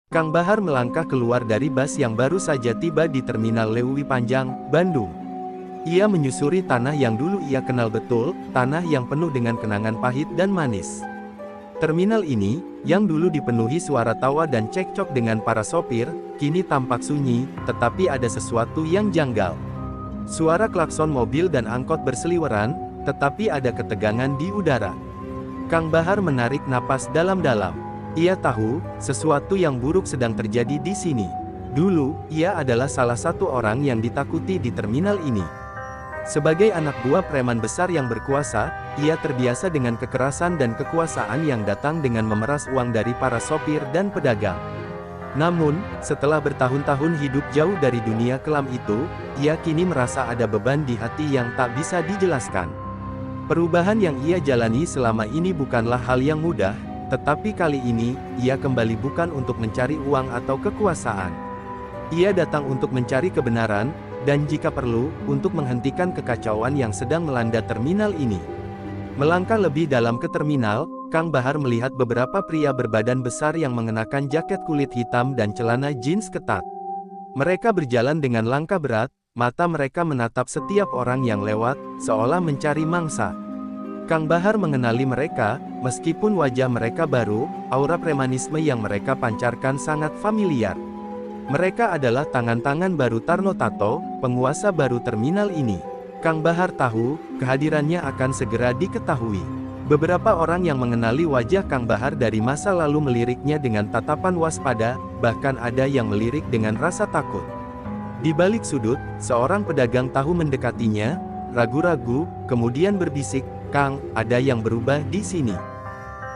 Kang Bahar melangkah keluar dari bus yang baru saja tiba di Terminal Lewi Panjang, Bandung. Ia menyusuri tanah yang dulu ia kenal betul, tanah yang penuh dengan kenangan pahit dan manis. Terminal ini, yang dulu dipenuhi suara tawa dan cekcok dengan para sopir, kini tampak sunyi, tetapi ada sesuatu yang janggal. Suara klakson mobil dan angkot berseliweran, tetapi ada ketegangan di udara. Kang Bahar menarik napas dalam-dalam. Ia tahu, sesuatu yang buruk sedang terjadi di sini. Dulu, ia adalah salah satu orang yang ditakuti di terminal ini. Sebagai anak buah preman besar yang berkuasa, ia terbiasa dengan kekerasan dan kekuasaan yang datang dengan memeras uang dari para sopir dan pedagang. Namun, setelah bertahun-tahun hidup jauh dari dunia kelam itu, ia kini merasa ada beban di hati yang tak bisa dijelaskan. Perubahan yang ia jalani selama ini bukanlah hal yang mudah, tetapi kali ini, ia kembali bukan untuk mencari uang atau kekuasaan. Ia datang untuk mencari kebenaran, dan jika perlu, untuk menghentikan kekacauan yang sedang melanda terminal ini. Melangkah lebih dalam ke terminal, Kang Bahar melihat beberapa pria berbadan besar yang mengenakan jaket kulit hitam dan celana jeans ketat. Mereka berjalan dengan langkah berat, mata mereka menatap setiap orang yang lewat, seolah mencari mangsa. Kang Bahar mengenali mereka, meskipun wajah mereka baru, aura premanisme yang mereka pancarkan sangat familiar. Mereka adalah tangan-tangan baru Tarno Tato, penguasa baru terminal ini. Kang Bahar tahu, kehadirannya akan segera diketahui. Beberapa orang yang mengenali wajah Kang Bahar dari masa lalu meliriknya dengan tatapan waspada, bahkan ada yang melirik dengan rasa takut. Di balik sudut, seorang pedagang tahu mendekatinya, ragu-ragu, kemudian berbisik, "Kang, ada yang berubah di sini.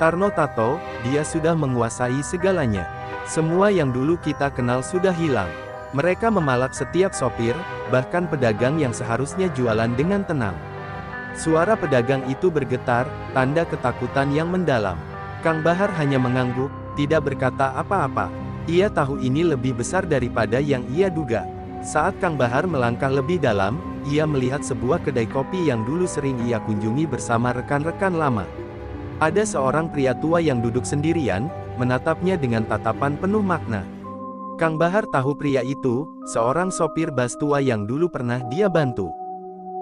Tarno Tato, dia sudah menguasai segalanya. Semua yang dulu kita kenal sudah hilang." Mereka memalak setiap sopir, bahkan pedagang yang seharusnya jualan dengan tenang. Suara pedagang itu bergetar, tanda ketakutan yang mendalam. Kang Bahar hanya mengangguk, tidak berkata apa-apa. Ia tahu ini lebih besar daripada yang ia duga. Saat Kang Bahar melangkah lebih dalam, ia melihat sebuah kedai kopi yang dulu sering ia kunjungi bersama rekan-rekan lama. Ada seorang pria tua yang duduk sendirian, menatapnya dengan tatapan penuh makna. Kang Bahar tahu pria itu, seorang sopir bus tua yang dulu pernah dia bantu.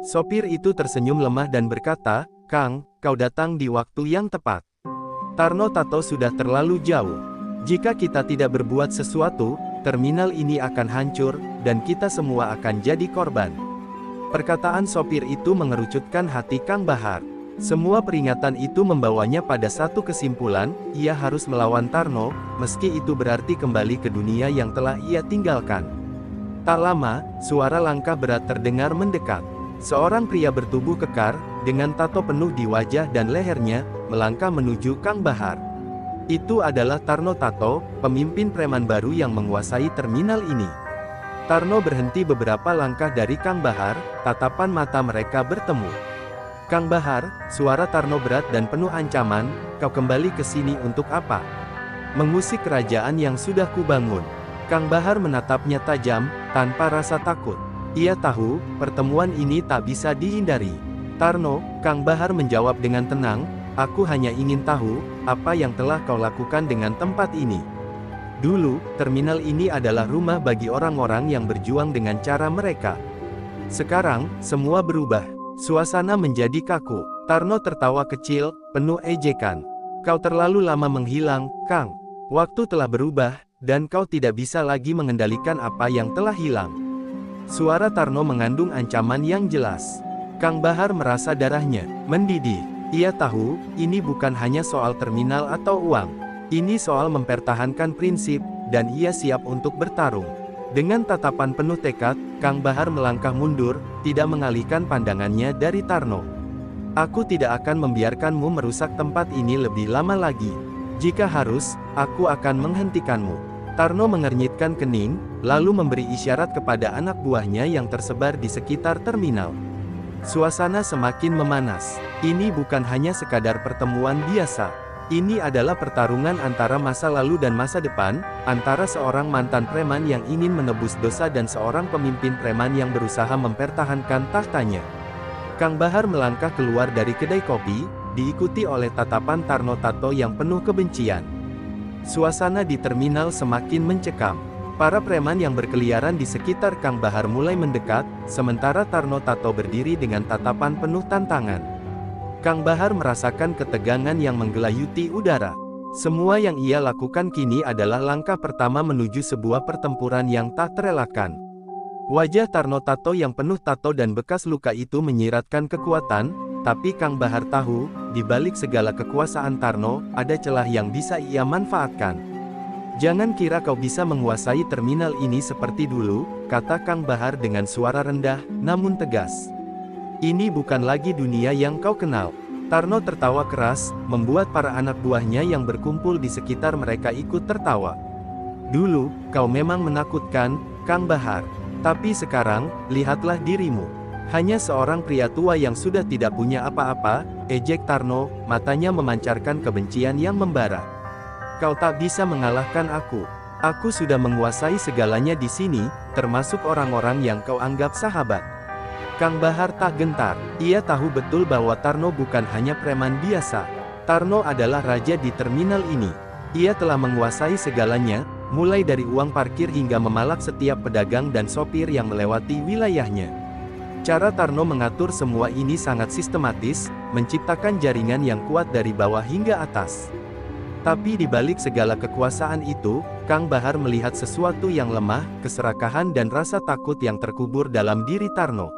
Sopir itu tersenyum lemah dan berkata, "Kang, kau datang di waktu yang tepat. Tarno Tato sudah terlalu jauh. Jika kita tidak berbuat sesuatu, terminal ini akan hancur, dan kita semua akan jadi korban." Perkataan sopir itu mengerucutkan hati Kang Bahar. Semua peringatan itu membawanya pada satu kesimpulan, ia harus melawan Tarno, meski itu berarti kembali ke dunia yang telah ia tinggalkan. Tak lama, suara langkah berat terdengar mendekat. Seorang pria bertubuh kekar, dengan tato penuh di wajah dan lehernya, melangkah menuju Kang Bahar. Itu adalah Tarno Tato, pemimpin preman baru yang menguasai terminal ini. Tarno berhenti beberapa langkah dari Kang Bahar, tatapan mata mereka bertemu. "Kang Bahar," suara Tarno berat dan penuh ancaman, "kau kembali ke sini untuk apa?" "Mengusik kerajaan yang sudah kubangun." Kang Bahar menatapnya tajam, tanpa rasa takut. Ia tahu, pertemuan ini tak bisa dihindari. "Tarno," Kang Bahar menjawab dengan tenang, "aku hanya ingin tahu, apa yang telah kau lakukan dengan tempat ini. Dulu, terminal ini adalah rumah bagi orang-orang yang berjuang dengan cara mereka. Sekarang, semua berubah." Suasana menjadi kaku. Tarno tertawa kecil, penuh ejekan. "Kau terlalu lama menghilang, Kang. Waktu telah berubah, dan kau tidak bisa lagi mengendalikan apa yang telah hilang." Suara Tarno mengandung ancaman yang jelas. Kang Bahar merasa darahnya mendidih. Ia tahu, ini bukan hanya soal terminal atau uang. Ini soal mempertahankan prinsip, dan ia siap untuk bertarung. Dengan tatapan penuh tekad, Kang Bahar melangkah mundur, tidak mengalihkan pandangannya dari Tarno. "Aku tidak akan membiarkanmu merusak tempat ini lebih lama lagi. Jika harus, aku akan menghentikanmu." Tarno mengernyitkan kening, lalu memberi isyarat kepada anak buahnya yang tersebar di sekitar terminal. Suasana semakin memanas. Ini bukan hanya sekadar pertemuan biasa. Ini adalah pertarungan antara masa lalu dan masa depan, antara seorang mantan preman yang ingin menebus dosa dan seorang pemimpin preman yang berusaha mempertahankan tahtanya. Kang Bahar melangkah keluar dari kedai kopi, diikuti oleh tatapan Tarno Tato yang penuh kebencian. Suasana di terminal semakin mencekam. Para preman yang berkeliaran di sekitar Kang Bahar mulai mendekat, sementara Tarno Tato berdiri dengan tatapan penuh tantangan. Kang Bahar merasakan ketegangan yang menggelayuti udara. Semua yang ia lakukan kini adalah langkah pertama menuju sebuah pertempuran yang tak terelakkan. Wajah Tarno Tato yang penuh tato dan bekas luka itu menyiratkan kekuatan, tapi Kang Bahar tahu, di balik segala kekuasaan Tarno, ada celah yang bisa ia manfaatkan. Jangan kira kau bisa menguasai terminal ini seperti dulu, kata Kang Bahar dengan suara rendah, namun tegas. Ini bukan lagi dunia yang kau kenal. Tarno tertawa keras, membuat para anak buahnya yang berkumpul di sekitar mereka ikut tertawa. Dulu, kau memang menakutkan, Kang Bahar. Tapi sekarang, lihatlah dirimu. Hanya seorang pria tua yang sudah tidak punya apa-apa, ejek Tarno, matanya memancarkan kebencian yang membara. Kau tak bisa mengalahkan aku. Aku sudah menguasai segalanya di sini, termasuk orang-orang yang kau anggap sahabat. Kang Bahar tak gentar. Ia tahu betul bahwa Tarno bukan hanya preman biasa. Tarno adalah raja di terminal ini. Ia telah menguasai segalanya, mulai dari uang parkir hingga memalak setiap pedagang dan sopir yang melewati wilayahnya. Cara Tarno mengatur semua ini sangat sistematis, menciptakan jaringan yang kuat dari bawah hingga atas. Tapi di balik segala kekuasaan itu, Kang Bahar melihat sesuatu yang lemah, keserakahan dan rasa takut yang terkubur dalam diri Tarno.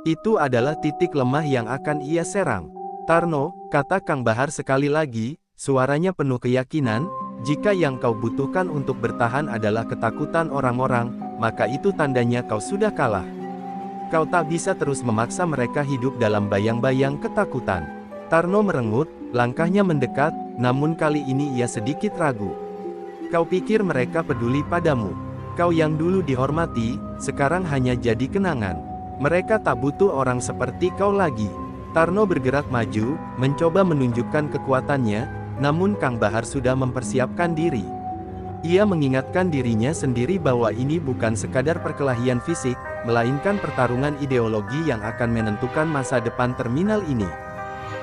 Itu adalah titik lemah yang akan ia serang. Tarno, kata Kang Bahar sekali lagi, suaranya penuh keyakinan, jika yang kau butuhkan untuk bertahan adalah ketakutan orang-orang, maka itu tandanya kau sudah kalah. Kau tak bisa terus memaksa mereka hidup dalam bayang-bayang ketakutan. Tarno merengut, langkahnya mendekat, namun kali ini ia sedikit ragu. Kau pikir mereka peduli padamu? Kau yang dulu dihormati, sekarang hanya jadi kenangan. Mereka tak butuh orang seperti kau lagi. Tarno bergerak maju, mencoba menunjukkan kekuatannya, namun Kang Bahar sudah mempersiapkan diri. Ia mengingatkan dirinya sendiri bahwa ini bukan sekadar perkelahian fisik, melainkan pertarungan ideologi yang akan menentukan masa depan terminal ini.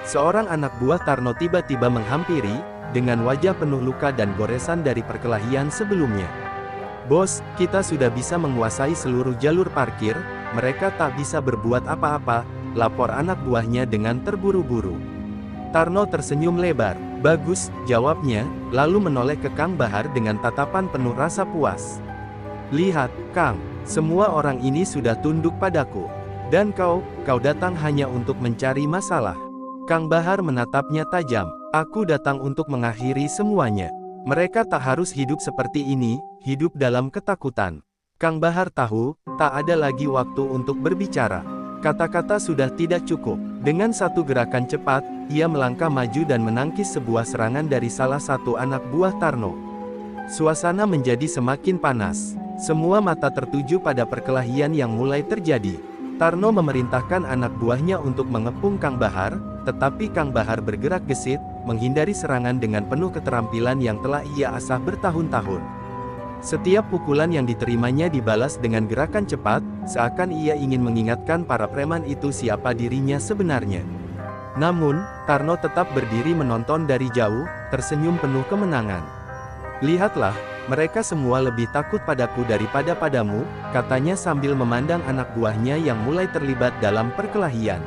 Seorang anak buah Tarno tiba-tiba menghampiri, dengan wajah penuh luka dan goresan dari perkelahian sebelumnya. Bos, kita sudah bisa menguasai seluruh jalur parkir, mereka tak bisa berbuat apa-apa, lapor anak buahnya dengan terburu-buru. Tarno tersenyum lebar. Bagus, jawabnya, lalu menoleh ke Kang Bahar dengan tatapan penuh rasa puas. Lihat, Kang, semua orang ini sudah tunduk padaku. Dan kau datang hanya untuk mencari masalah. Kang Bahar menatapnya tajam. Aku datang untuk mengakhiri semuanya. Mereka tak harus hidup seperti ini, hidup dalam ketakutan. Kang Bahar tahu, tak ada lagi waktu untuk berbicara. Kata-kata sudah tidak cukup. Dengan satu gerakan cepat, ia melangkah maju dan menangkis sebuah serangan dari salah satu anak buah Tarno. Suasana menjadi semakin panas. Semua mata tertuju pada perkelahian yang mulai terjadi. Tarno memerintahkan anak buahnya untuk mengepung Kang Bahar, tetapi Kang Bahar bergerak gesit, menghindari serangan dengan penuh keterampilan yang telah ia asah bertahun-tahun. Setiap pukulan yang diterimanya dibalas dengan gerakan cepat, seakan ia ingin mengingatkan para preman itu siapa dirinya sebenarnya. Namun, Tarno tetap berdiri menonton dari jauh, tersenyum penuh kemenangan. Lihatlah, mereka semua lebih takut padaku daripada padamu, katanya sambil memandang anak buahnya yang mulai terlibat dalam perkelahian.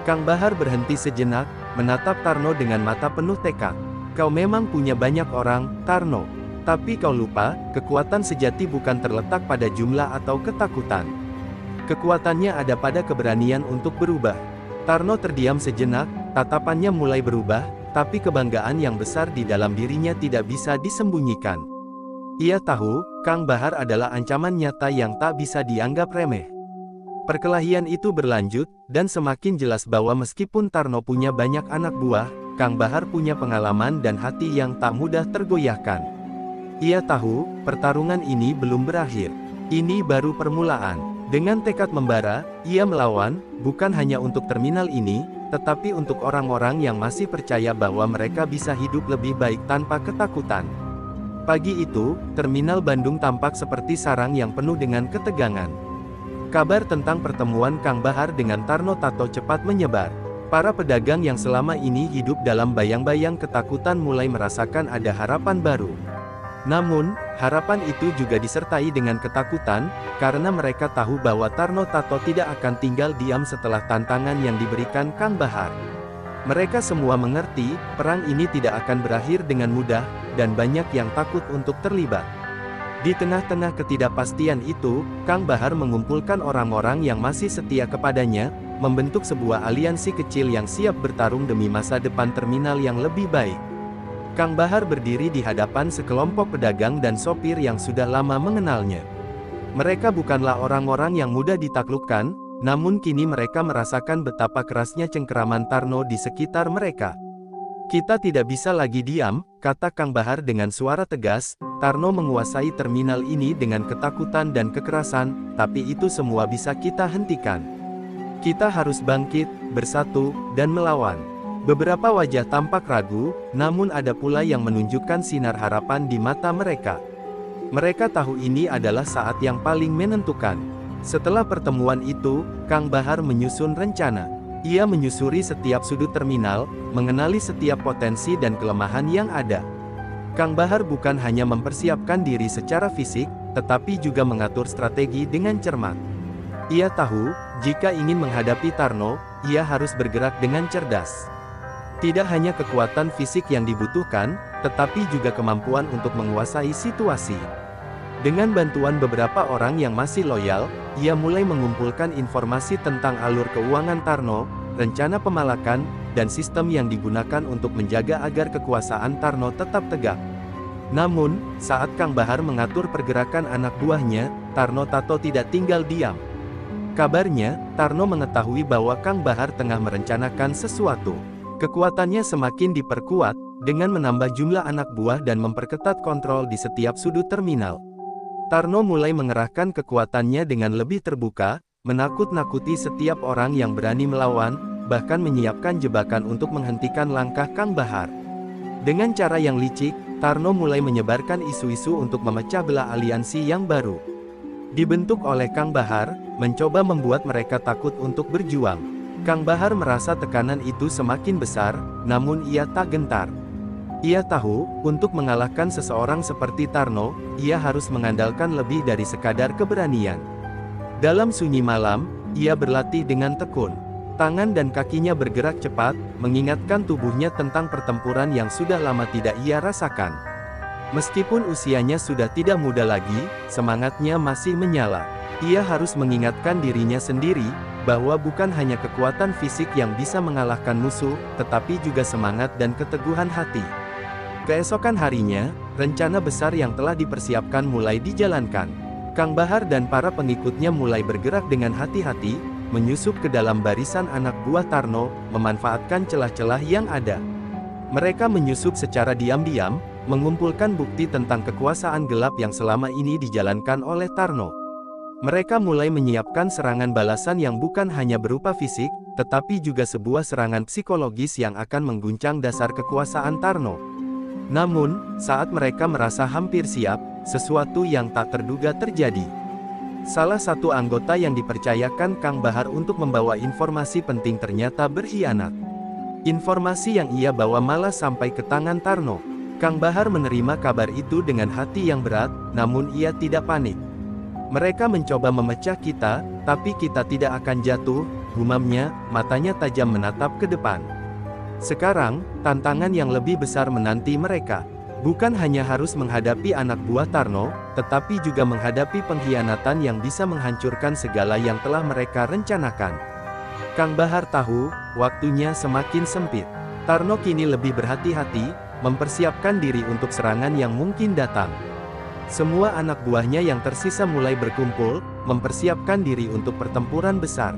Kang Bahar berhenti sejenak, menatap Tarno dengan mata penuh tekad. Kau memang punya banyak orang, Tarno. Tapi kau lupa, kekuatan sejati bukan terletak pada jumlah atau ketakutan. Kekuatannya ada pada keberanian untuk berubah. Tarno terdiam sejenak, tatapannya mulai berubah, tapi kebanggaan yang besar di dalam dirinya tidak bisa disembunyikan. Ia tahu, Kang Bahar adalah ancaman nyata yang tak bisa dianggap remeh. Perkelahian itu berlanjut, dan semakin jelas bahwa meskipun Tarno punya banyak anak buah, Kang Bahar punya pengalaman dan hati yang tak mudah tergoyahkan. Ia tahu, pertarungan ini belum berakhir. Ini baru permulaan. Dengan tekad membara, ia melawan, bukan hanya untuk terminal ini, tetapi untuk orang-orang yang masih percaya bahwa mereka bisa hidup lebih baik tanpa ketakutan. Pagi itu, terminal Bandung tampak seperti sarang yang penuh dengan ketegangan. Kabar tentang pertemuan Kang Bahar dengan Tarno Tato cepat menyebar. Para pedagang yang selama ini hidup dalam bayang-bayang ketakutan mulai merasakan ada harapan baru. Namun, harapan itu juga disertai dengan ketakutan, karena mereka tahu bahwa Tarno Tato tidak akan tinggal diam setelah tantangan yang diberikan Kang Bahar. Mereka semua mengerti, perang ini tidak akan berakhir dengan mudah, dan banyak yang takut untuk terlibat. Di tengah-tengah ketidakpastian itu, Kang Bahar mengumpulkan orang-orang yang masih setia kepadanya, membentuk sebuah aliansi kecil yang siap bertarung demi masa depan terminal yang lebih baik. Kang Bahar berdiri di hadapan sekelompok pedagang dan sopir yang sudah lama mengenalnya. Mereka bukanlah orang-orang yang mudah ditaklukkan, namun kini mereka merasakan betapa kerasnya cengkeraman Tarno di sekitar mereka. "Kita tidak bisa lagi diam," kata Kang Bahar dengan suara tegas. "Tarno menguasai terminal ini dengan ketakutan dan kekerasan, tapi itu semua bisa kita hentikan. Kita harus bangkit, bersatu, dan melawan." Beberapa wajah tampak ragu, namun ada pula yang menunjukkan sinar harapan di mata mereka. Mereka tahu ini adalah saat yang paling menentukan. Setelah pertemuan itu, Kang Bahar menyusun rencana. Ia menyusuri setiap sudut terminal, mengenali setiap potensi dan kelemahan yang ada. Kang Bahar bukan hanya mempersiapkan diri secara fisik, tetapi juga mengatur strategi dengan cermat. Ia tahu, jika ingin menghadapi Tarno, ia harus bergerak dengan cerdas. Tidak hanya kekuatan fisik yang dibutuhkan, tetapi juga kemampuan untuk menguasai situasi. Dengan bantuan beberapa orang yang masih loyal, ia mulai mengumpulkan informasi tentang alur keuangan Tarno, rencana pemalakan, dan sistem yang digunakan untuk menjaga agar kekuasaan Tarno tetap tegak. Namun, saat Kang Bahar mengatur pergerakan anak buahnya, Tarno Tato tidak tinggal diam. Kabarnya, Tarno mengetahui bahwa Kang Bahar tengah merencanakan sesuatu. Kekuatannya semakin diperkuat, dengan menambah jumlah anak buah dan memperketat kontrol di setiap sudut terminal. Tarno mulai mengerahkan kekuatannya dengan lebih terbuka, menakut-nakuti setiap orang yang berani melawan, bahkan menyiapkan jebakan untuk menghentikan langkah Kang Bahar. Dengan cara yang licik, Tarno mulai menyebarkan isu-isu untuk memecah belah aliansi yang baru. Dibentuk oleh Kang Bahar, mencoba membuat mereka takut untuk berjuang. Kang Bahar merasa tekanan itu semakin besar, namun ia tak gentar. Ia tahu, untuk mengalahkan seseorang seperti Tarno, ia harus mengandalkan lebih dari sekadar keberanian. Dalam sunyi malam, ia berlatih dengan tekun. Tangan dan kakinya bergerak cepat, mengingatkan tubuhnya tentang pertempuran yang sudah lama tidak ia rasakan. Meskipun usianya sudah tidak muda lagi, semangatnya masih menyala. Ia harus mengingatkan dirinya sendiri, bahwa bukan hanya kekuatan fisik yang bisa mengalahkan musuh, tetapi juga semangat dan keteguhan hati. Keesokan harinya, rencana besar yang telah dipersiapkan mulai dijalankan. Kang Bahar dan para pengikutnya mulai bergerak dengan hati-hati, menyusup ke dalam barisan anak buah Tarno, memanfaatkan celah-celah yang ada. Mereka menyusup secara diam-diam, mengumpulkan bukti tentang kekuasaan gelap yang selama ini dijalankan oleh Tarno. Mereka mulai menyiapkan serangan balasan yang bukan hanya berupa fisik, tetapi juga sebuah serangan psikologis yang akan mengguncang dasar kekuasaan Tarno. Namun, saat mereka merasa hampir siap, sesuatu yang tak terduga terjadi. Salah satu anggota yang dipercayakan Kang Bahar untuk membawa informasi penting ternyata berkhianat. Informasi yang ia bawa malah sampai ke tangan Tarno. Kang Bahar menerima kabar itu dengan hati yang berat, namun ia tidak panik. "Mereka mencoba memecah kita, tapi kita tidak akan jatuh," gumamnya, matanya tajam menatap ke depan. Sekarang, tantangan yang lebih besar menanti mereka. Bukan hanya harus menghadapi anak buah Tarno, tetapi juga menghadapi pengkhianatan yang bisa menghancurkan segala yang telah mereka rencanakan. Kang Bahar tahu, waktunya semakin sempit. Tarno kini lebih berhati-hati, mempersiapkan diri untuk serangan yang mungkin datang. Semua anak buahnya yang tersisa mulai berkumpul, mempersiapkan diri untuk pertempuran besar.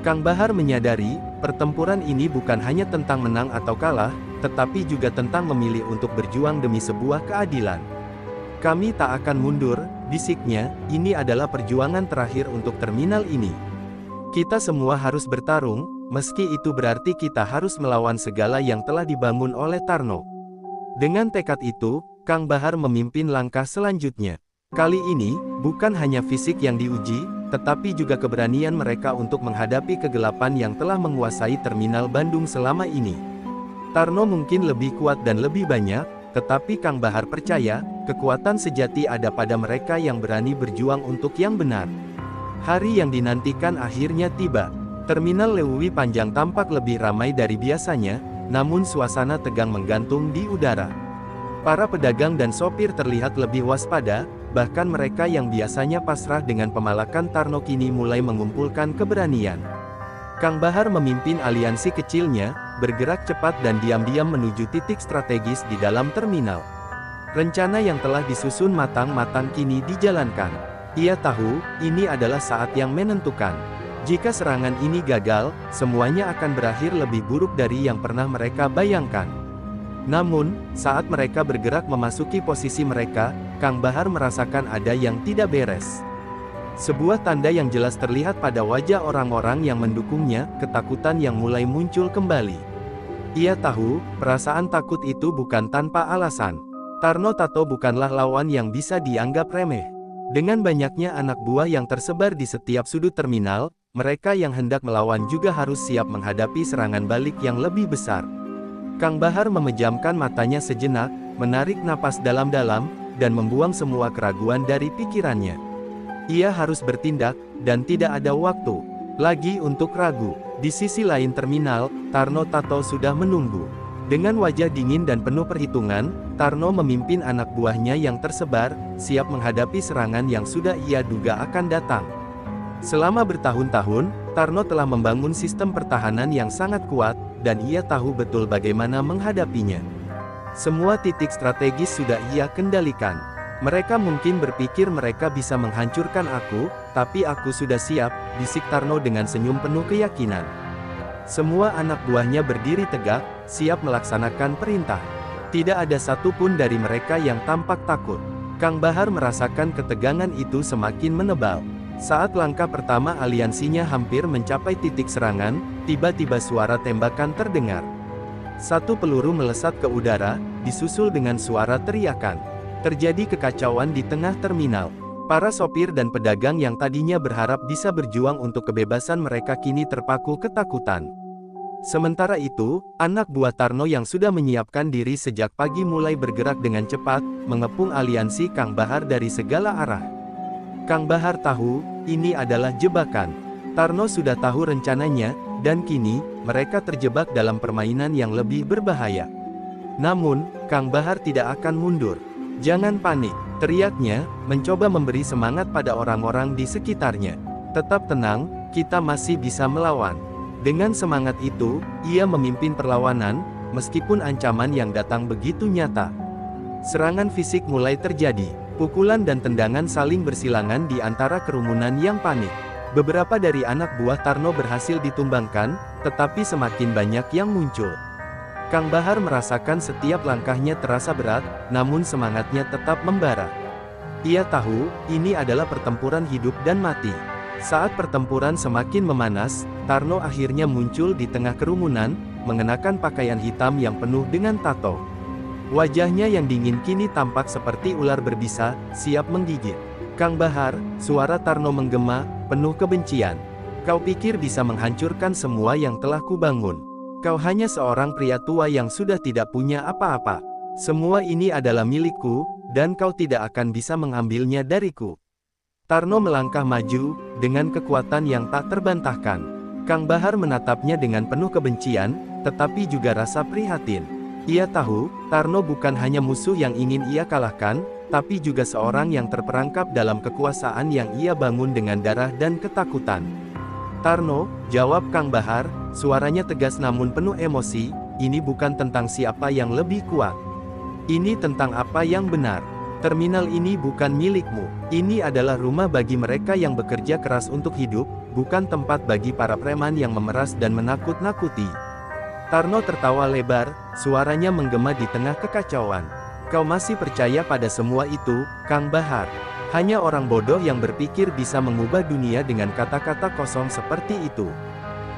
Kang Bahar menyadari, pertempuran ini bukan hanya tentang menang atau kalah, tetapi juga tentang memilih untuk berjuang demi sebuah keadilan. "Kami tak akan mundur," bisiknya, "ini adalah perjuangan terakhir untuk terminal ini. Kita semua harus bertarung, meski itu berarti kita harus melawan segala yang telah dibangun oleh Tarno." Dengan tekad itu, Kang Bahar memimpin langkah selanjutnya. Kali ini, bukan hanya fisik yang diuji, tetapi juga keberanian mereka untuk menghadapi kegelapan yang telah menguasai terminal Bandung selama ini. Tarno mungkin lebih kuat dan lebih banyak, tetapi Kang Bahar percaya, kekuatan sejati ada pada mereka yang berani berjuang untuk yang benar. Hari yang dinantikan akhirnya tiba. Terminal Lewi Panjang tampak lebih ramai dari biasanya, namun suasana tegang menggantung di udara. Para pedagang dan sopir terlihat lebih waspada, bahkan mereka yang biasanya pasrah dengan pemalakan Tarno kini mulai mengumpulkan keberanian. Kang Bahar memimpin aliansi kecilnya, bergerak cepat dan diam-diam menuju titik strategis di dalam terminal. Rencana yang telah disusun matang-matang kini dijalankan. Ia tahu, ini adalah saat yang menentukan. Jika serangan ini gagal, semuanya akan berakhir lebih buruk dari yang pernah mereka bayangkan. Namun, saat mereka bergerak memasuki posisi mereka, Kang Bahar merasakan ada yang tidak beres. Sebuah tanda yang jelas terlihat pada wajah orang-orang yang mendukungnya, ketakutan yang mulai muncul kembali. Ia tahu, perasaan takut itu bukan tanpa alasan. Tarno Tato bukanlah lawan yang bisa dianggap remeh. Dengan banyaknya anak buah yang tersebar di setiap sudut terminal, mereka yang hendak melawan juga harus siap menghadapi serangan balik yang lebih besar. Kang Bahar memejamkan matanya sejenak, menarik napas dalam-dalam, dan membuang semua keraguan dari pikirannya. Ia harus bertindak, dan tidak ada waktu lagi untuk ragu. Di sisi lain terminal, Tarno Tato sudah menunggu. Dengan wajah dingin dan penuh perhitungan, Tarno memimpin anak buahnya yang tersebar, siap menghadapi serangan yang sudah ia duga akan datang. Selama bertahun-tahun, Tarno telah membangun sistem pertahanan yang sangat kuat, dan ia tahu betul bagaimana menghadapinya. Semua titik strategis sudah ia kendalikan. Mereka mungkin berpikir mereka bisa menghancurkan aku, tapi aku sudah siap, bisik Tarno dengan senyum penuh keyakinan. Semua anak buahnya berdiri tegak, siap melaksanakan perintah. Tidak ada satupun dari mereka yang tampak takut. Kang Bahar merasakan ketegangan itu semakin menebal. Saat langkah pertama aliansinya hampir mencapai titik serangan, tiba-tiba suara tembakan terdengar. Satu peluru melesat ke udara, disusul dengan suara teriakan. Terjadi kekacauan di tengah terminal. Para sopir dan pedagang yang tadinya berharap bisa berjuang untuk kebebasan mereka kini terpaku ketakutan. Sementara itu, anak buah Tarno yang sudah menyiapkan diri sejak pagi mulai bergerak dengan cepat, mengepung aliansi Kang Bahar dari segala arah. Kang Bahar tahu, ini adalah jebakan. Tarno sudah tahu rencananya, dan kini, mereka terjebak dalam permainan yang lebih berbahaya. Namun, Kang Bahar tidak akan mundur. Jangan panik, teriaknya, mencoba memberi semangat pada orang-orang di sekitarnya. Tetap tenang, kita masih bisa melawan. Dengan semangat itu, ia memimpin perlawanan, meskipun ancaman yang datang begitu nyata. Serangan fisik mulai terjadi. Pukulan dan tendangan saling bersilangan di antara kerumunan yang panik. Beberapa dari anak buah Tarno berhasil ditumbangkan, tetapi semakin banyak yang muncul. Kang Bahar merasakan setiap langkahnya terasa berat, namun semangatnya tetap membara. Ia tahu, ini adalah pertempuran hidup dan mati. Saat pertempuran semakin memanas, Tarno akhirnya muncul di tengah kerumunan, mengenakan pakaian hitam yang penuh dengan tato. Wajahnya yang dingin kini tampak seperti ular berbisa, siap menggigit. Kang Bahar, suara Tarno menggema, penuh kebencian. Kau pikir bisa menghancurkan semua yang telah kubangun. Kau hanya seorang pria tua yang sudah tidak punya apa-apa. Semua ini adalah milikku, dan kau tidak akan bisa mengambilnya dariku. Tarno melangkah maju, dengan kekuatan yang tak terbantahkan. Kang Bahar menatapnya dengan penuh kebencian, tetapi juga rasa prihatin. Ia tahu, Tarno bukan hanya musuh yang ingin ia kalahkan, tapi juga seorang yang terperangkap dalam kekuasaan yang ia bangun dengan darah dan ketakutan. Tarno, jawab Kang Bahar, suaranya tegas namun penuh emosi, ini bukan tentang siapa yang lebih kuat. Ini tentang apa yang benar. Terminal ini bukan milikmu. Ini adalah rumah bagi mereka yang bekerja keras untuk hidup, bukan tempat bagi para preman yang memeras dan menakut-nakuti. Tarno tertawa lebar, suaranya menggema di tengah kekacauan. Kau masih percaya pada semua itu, Kang Bahar? Hanya orang bodoh yang berpikir bisa mengubah dunia dengan kata-kata kosong seperti itu.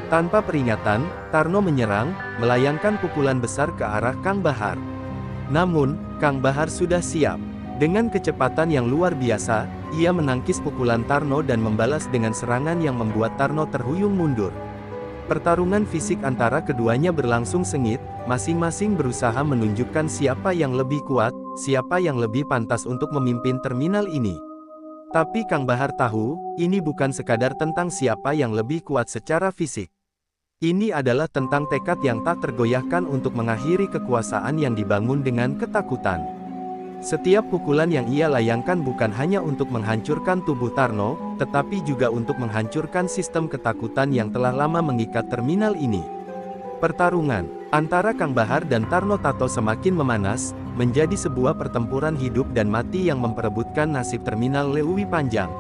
Tanpa peringatan, Tarno menyerang, melayangkan pukulan besar ke arah Kang Bahar. Namun, Kang Bahar sudah siap. Dengan kecepatan yang luar biasa, ia menangkis pukulan Tarno dan membalas dengan serangan yang membuat Tarno terhuyung mundur. Pertarungan fisik antara keduanya berlangsung sengit, masing-masing berusaha menunjukkan siapa yang lebih kuat, siapa yang lebih pantas untuk memimpin terminal ini. Tapi Kang Bahar tahu, ini bukan sekadar tentang siapa yang lebih kuat secara fisik. Ini adalah tentang tekad yang tak tergoyahkan untuk mengakhiri kekuasaan yang dibangun dengan ketakutan. Setiap pukulan yang ia layangkan bukan hanya untuk menghancurkan tubuh Tarno, tetapi juga untuk menghancurkan sistem ketakutan yang telah lama mengikat terminal ini. Pertarungan antara Kang Bahar dan Tarno Tato semakin memanas, menjadi sebuah pertempuran hidup dan mati yang memperebutkan nasib terminal Leuwi Panjang.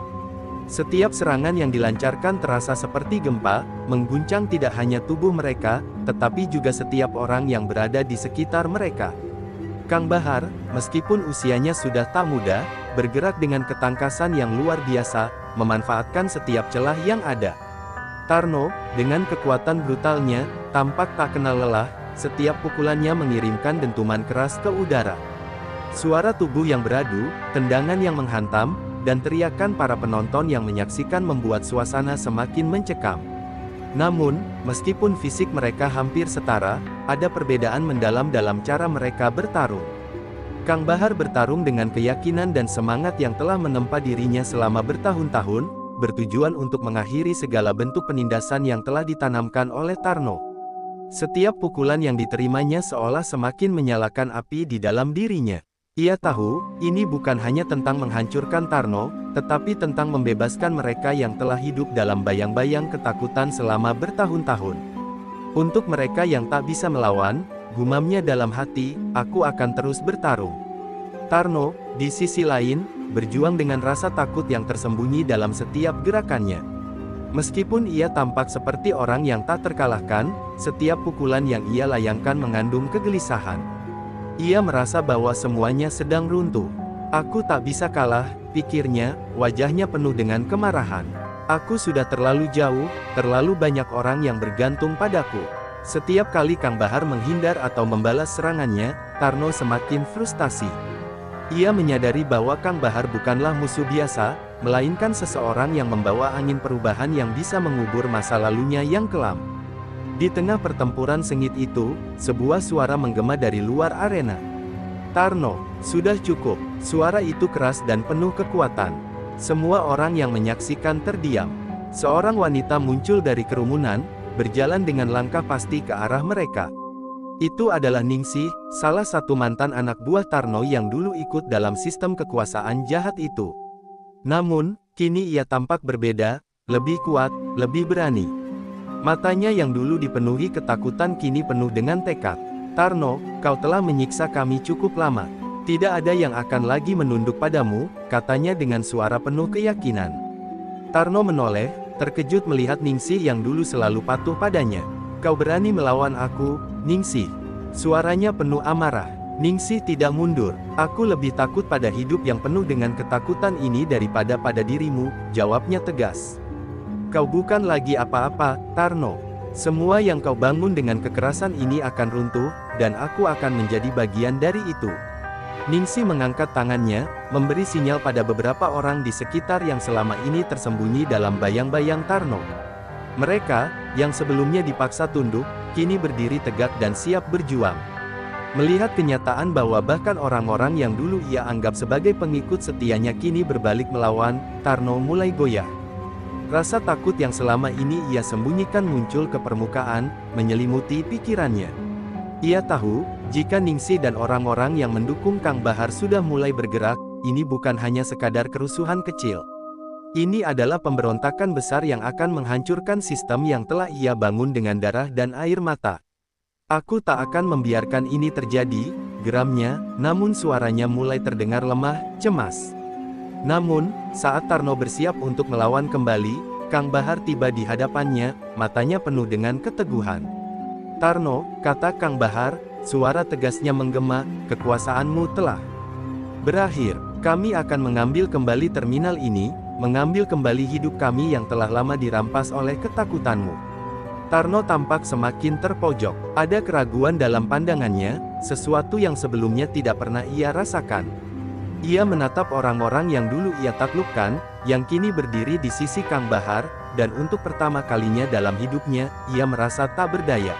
Setiap serangan yang dilancarkan terasa seperti gempa, mengguncang tidak hanya tubuh mereka, tetapi juga setiap orang yang berada di sekitar mereka. Kang Bahar, meskipun usianya sudah tak muda, bergerak dengan ketangkasan yang luar biasa, memanfaatkan setiap celah yang ada. Tarno, dengan kekuatan brutalnya, tampak tak kenal lelah, setiap pukulannya mengirimkan dentuman keras ke udara. Suara tubuh yang beradu, tendangan yang menghantam, dan teriakan para penonton yang menyaksikan membuat suasana semakin mencekam. Namun, meskipun fisik mereka hampir setara, ada perbedaan mendalam dalam cara mereka bertarung. Kang Bahar bertarung dengan keyakinan dan semangat yang telah menempa dirinya selama bertahun-tahun, bertujuan untuk mengakhiri segala bentuk penindasan yang telah ditanamkan oleh Tarno. Setiap pukulan yang diterimanya seolah semakin menyalakan api di dalam dirinya. Ia tahu, ini bukan hanya tentang menghancurkan Tarno, tetapi tentang membebaskan mereka yang telah hidup dalam bayang-bayang ketakutan selama bertahun-tahun. Untuk mereka yang tak bisa melawan, gumamnya dalam hati, aku akan terus bertarung. Tarno, di sisi lain, berjuang dengan rasa takut yang tersembunyi dalam setiap gerakannya. Meskipun ia tampak seperti orang yang tak terkalahkan, setiap pukulan yang ia layangkan mengandung kegelisahan. Ia merasa bahwa semuanya sedang runtuh. Aku tak bisa kalah, pikirnya, wajahnya penuh dengan kemarahan. Aku sudah terlalu jauh, terlalu banyak orang yang bergantung padaku. Setiap kali Kang Bahar menghindar atau membalas serangannya, Tarno semakin frustasi. Ia menyadari bahwa Kang Bahar bukanlah musuh biasa, melainkan seseorang yang membawa angin perubahan yang bisa mengubur masa lalunya yang kelam. Di tengah pertempuran sengit itu, sebuah suara menggema dari luar arena. Tarno, sudah cukup. Suara itu keras dan penuh kekuatan. Semua orang yang menyaksikan terdiam. Seorang wanita muncul dari kerumunan, berjalan dengan langkah pasti ke arah mereka. Itu adalah Ningsih, salah satu mantan anak buah Tarno yang dulu ikut dalam sistem kekuasaan jahat itu. Namun, kini ia tampak berbeda, lebih kuat, lebih berani. Matanya yang dulu dipenuhi ketakutan kini penuh dengan tekad. Tarno, kau telah menyiksa kami cukup lama. Tidak ada yang akan lagi menunduk padamu, katanya dengan suara penuh keyakinan. Tarno menoleh, terkejut melihat Ningsih yang dulu selalu patuh padanya. Kau berani melawan aku, Ningsih. Suaranya penuh amarah. Ningsih tidak mundur. Aku lebih takut pada hidup yang penuh dengan ketakutan ini daripada pada dirimu, jawabnya tegas. Kau bukan lagi apa-apa, Tarno. Semua yang kau bangun dengan kekerasan ini akan runtuh, dan aku akan menjadi bagian dari itu. Ningsih mengangkat tangannya, memberi sinyal pada beberapa orang di sekitar yang selama ini tersembunyi dalam bayang-bayang Tarno. Mereka, yang sebelumnya dipaksa tunduk, kini berdiri tegak dan siap berjuang. Melihat kenyataan bahwa bahkan orang-orang yang dulu ia anggap sebagai pengikut setianya kini berbalik melawan, Tarno mulai goyah. Rasa takut yang selama ini ia sembunyikan muncul ke permukaan, menyelimuti pikirannya. Ia tahu, jika Ningsih dan orang-orang yang mendukung Kang Bahar sudah mulai bergerak, ini bukan hanya sekadar kerusuhan kecil. Ini adalah pemberontakan besar yang akan menghancurkan sistem yang telah ia bangun dengan darah dan air mata. Aku tak akan membiarkan ini terjadi, geramnya, namun suaranya mulai terdengar lemah, cemas. Namun, saat Tarno bersiap untuk melawan kembali, Kang Bahar tiba di hadapannya, matanya penuh dengan keteguhan. Tarno, kata Kang Bahar, suara tegasnya menggema, kekuasaanmu telah berakhir. Kami akan mengambil kembali terminal ini, mengambil kembali hidup kami yang telah lama dirampas oleh ketakutanmu. Tarno tampak semakin terpojok. Ada keraguan dalam pandangannya, sesuatu yang sebelumnya tidak pernah ia rasakan. Ia menatap orang-orang yang dulu ia taklukkan, yang kini berdiri di sisi Kang Bahar, dan untuk pertama kalinya dalam hidupnya, ia merasa tak berdaya.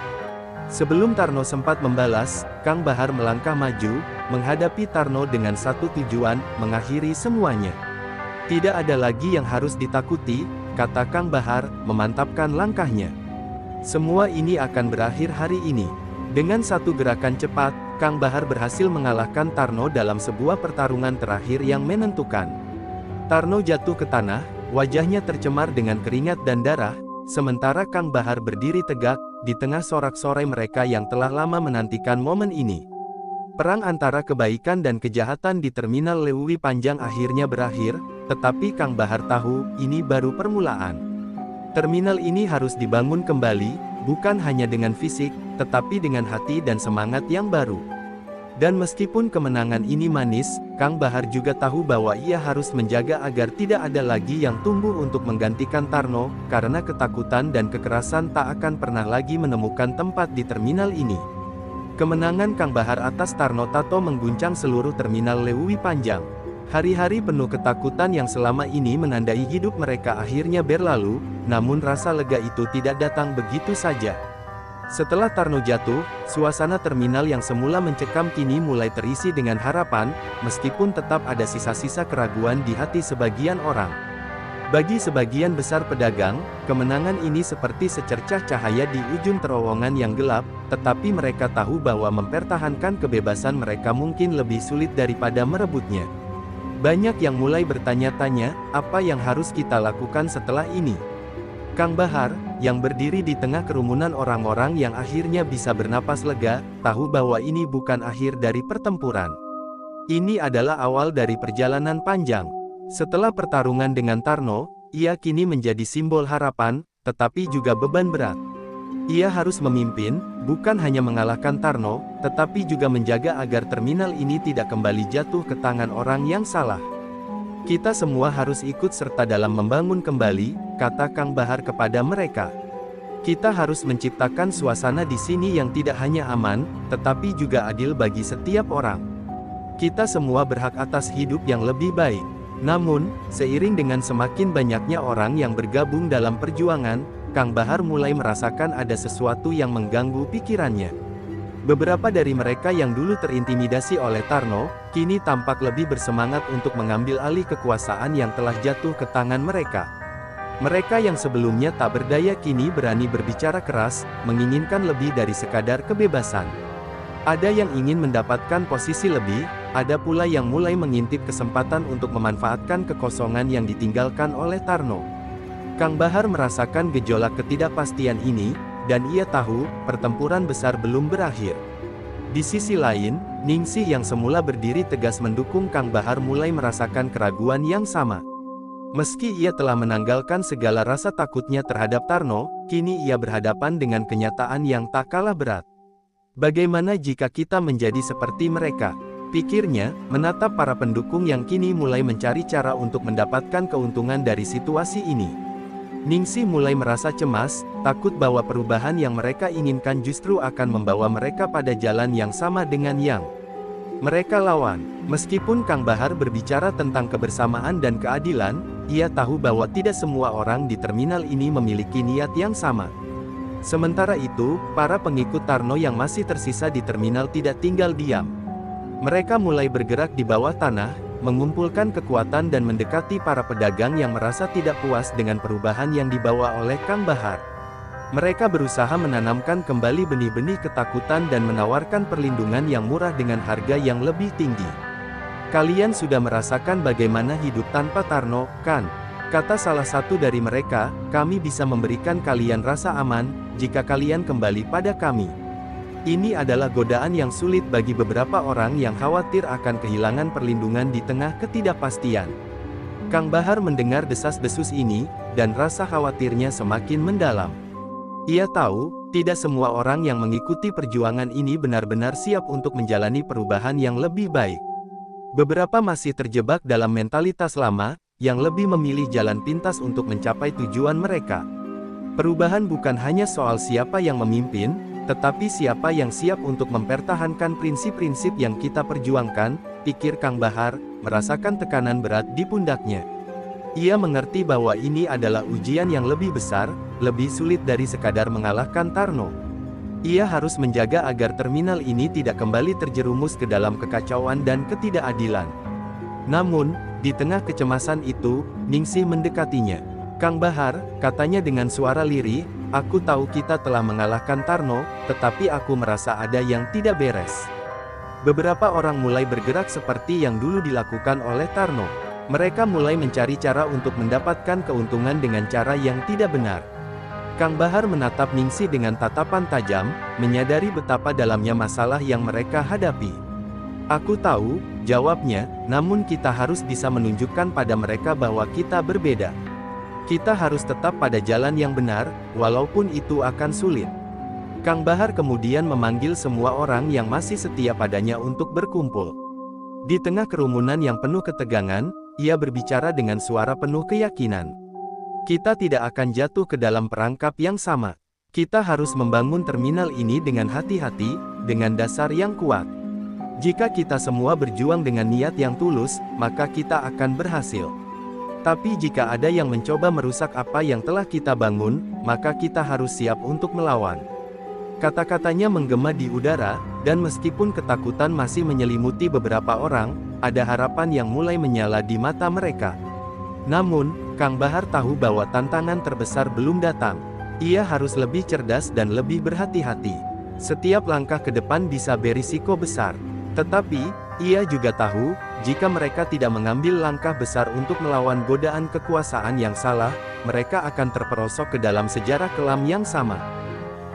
Sebelum Tarno sempat membalas, Kang Bahar melangkah maju, menghadapi Tarno dengan satu tujuan, mengakhiri semuanya. Tidak ada lagi yang harus ditakuti, kata Kang Bahar, memantapkan langkahnya. Semua ini akan berakhir hari ini. Dengan satu gerakan cepat, Kang Bahar berhasil mengalahkan Tarno dalam sebuah pertarungan terakhir yang menentukan. Tarno jatuh ke tanah, wajahnya tercemar dengan keringat dan darah, sementara Kang Bahar berdiri tegak, di tengah sorak-sorai mereka yang telah lama menantikan momen ini. Perang antara kebaikan dan kejahatan di Terminal Lewi Panjang akhirnya berakhir, tetapi Kang Bahar tahu, ini baru permulaan. Terminal ini harus dibangun kembali, bukan hanya dengan fisik, tetapi dengan hati dan semangat yang baru. Dan meskipun kemenangan ini manis, Kang Bahar juga tahu bahwa ia harus menjaga agar tidak ada lagi yang tumbuh untuk menggantikan Tarno, karena ketakutan dan kekerasan tak akan pernah lagi menemukan tempat di terminal ini. Kemenangan Kang Bahar atas Tarno Tato mengguncang seluruh Terminal Lewi Panjang. Hari-hari penuh ketakutan yang selama ini menandai hidup mereka akhirnya berlalu, namun rasa lega itu tidak datang begitu saja. Setelah Tarno jatuh, suasana terminal yang semula mencekam kini mulai terisi dengan harapan, meskipun tetap ada sisa-sisa keraguan di hati sebagian orang. Bagi sebagian besar pedagang, kemenangan ini seperti secercah cahaya di ujung terowongan yang gelap, tetapi mereka tahu bahwa mempertahankan kebebasan mereka mungkin lebih sulit daripada merebutnya. Banyak yang mulai bertanya-tanya, apa yang harus kita lakukan setelah ini? Kang Bahar, yang berdiri di tengah kerumunan orang-orang yang akhirnya bisa bernapas lega, tahu bahwa ini bukan akhir dari pertempuran. Ini adalah awal dari perjalanan panjang. Setelah pertarungan dengan Tarno, ia kini menjadi simbol harapan, tetapi juga beban berat. Ia harus memimpin, bukan hanya mengalahkan Tarno, tetapi juga menjaga agar terminal ini tidak kembali jatuh ke tangan orang yang salah. Kita semua harus ikut serta dalam membangun kembali, kata Kang Bahar kepada mereka. Kita harus menciptakan suasana di sini yang tidak hanya aman, tetapi juga adil bagi setiap orang. Kita semua berhak atas hidup yang lebih baik. Namun, seiring dengan semakin banyaknya orang yang bergabung dalam perjuangan, Kang Bahar mulai merasakan ada sesuatu yang mengganggu pikirannya. Beberapa dari mereka yang dulu terintimidasi oleh Tarno, kini tampak lebih bersemangat untuk mengambil alih kekuasaan yang telah jatuh ke tangan mereka. Mereka yang sebelumnya tak berdaya kini berani berbicara keras, menginginkan lebih dari sekadar kebebasan. Ada yang ingin mendapatkan posisi lebih, ada pula yang mulai mengintip kesempatan untuk memanfaatkan kekosongan yang ditinggalkan oleh Tarno. Kang Bahar merasakan gejolak ketidakpastian ini, dan ia tahu, pertempuran besar belum berakhir. Di sisi lain, Ningsih yang semula berdiri tegas mendukung Kang Bahar mulai merasakan keraguan yang sama. Meski ia telah menanggalkan segala rasa takutnya terhadap Tarno, kini ia berhadapan dengan kenyataan yang tak kalah berat. Bagaimana jika kita menjadi seperti mereka? Pikirnya, menatap para pendukung yang kini mulai mencari cara untuk mendapatkan keuntungan dari situasi ini. Ningsih mulai merasa cemas, takut bahwa perubahan yang mereka inginkan justru akan membawa mereka pada jalan yang sama dengan yang mereka lawan. Meskipun Kang Bahar berbicara tentang kebersamaan dan keadilan, ia tahu bahwa tidak semua orang di terminal ini memiliki niat yang sama. Sementara itu, para pengikut Tarno yang masih tersisa di terminal tidak tinggal diam. Mereka mulai bergerak di bawah tanah, mengumpulkan kekuatan dan mendekati para pedagang yang merasa tidak puas dengan perubahan yang dibawa oleh Kang Bahar. Mereka berusaha menanamkan kembali benih-benih ketakutan dan menawarkan perlindungan yang murah dengan harga yang lebih tinggi. Kalian sudah merasakan bagaimana hidup tanpa Tarno, kan? Kata salah satu dari mereka, kami bisa memberikan kalian rasa aman, jika kalian kembali pada kami. Ini adalah godaan yang sulit bagi beberapa orang yang khawatir akan kehilangan perlindungan di tengah ketidakpastian. Kang Bahar mendengar desas-desus ini, dan rasa khawatirnya semakin mendalam. Ia tahu, tidak semua orang yang mengikuti perjuangan ini benar-benar siap untuk menjalani perubahan yang lebih baik. Beberapa masih terjebak dalam mentalitas lama, yang lebih memilih jalan pintas untuk mencapai tujuan mereka. Perubahan bukan hanya soal siapa yang memimpin, tetapi siapa yang siap untuk mempertahankan prinsip-prinsip yang kita perjuangkan. pikir Kang Bahar, merasakan tekanan berat di pundaknya. Ia mengerti bahwa ini adalah ujian yang lebih besar, lebih sulit dari sekadar mengalahkan Tarno. Ia harus menjaga agar terminal ini tidak kembali terjerumus ke dalam kekacauan dan ketidakadilan. Namun, di tengah kecemasan itu, Ningsih mendekatinya. "Kang Bahar," katanya dengan suara lirih, "aku tahu kita telah mengalahkan Tarno, tetapi aku merasa ada yang tidak beres." Beberapa orang mulai bergerak seperti yang dulu dilakukan oleh Tarno. Mereka mulai mencari cara untuk mendapatkan keuntungan dengan cara yang tidak benar. Kang Bahar menatap Ningsih dengan tatapan tajam, menyadari betapa dalamnya masalah yang mereka hadapi. "Aku tahu," jawabnya, "namun kita harus bisa menunjukkan pada mereka bahwa kita berbeda. Kita harus tetap pada jalan yang benar, walaupun itu akan sulit." Kang Bahar kemudian memanggil semua orang yang masih setia padanya untuk berkumpul. Di tengah kerumunan yang penuh ketegangan, ia berbicara dengan suara penuh keyakinan. "Kita tidak akan jatuh ke dalam perangkap yang sama. Kita harus membangun terminal ini dengan hati-hati, dengan dasar yang kuat. Jika kita semua berjuang dengan niat yang tulus, maka kita akan berhasil. Tapi jika ada yang mencoba merusak apa yang telah kita bangun, maka kita harus siap untuk melawan." Kata-katanya menggema di udara, dan meskipun ketakutan masih menyelimuti beberapa orang, ada harapan yang mulai menyala di mata mereka. Namun, Kang Bahar tahu bahwa tantangan terbesar belum datang. Ia harus lebih cerdas dan lebih berhati-hati. Setiap langkah ke depan bisa berisiko besar. Tetapi, ia juga tahu, jika mereka tidak mengambil langkah besar untuk melawan godaan kekuasaan yang salah, mereka akan terperosok ke dalam sejarah kelam yang sama.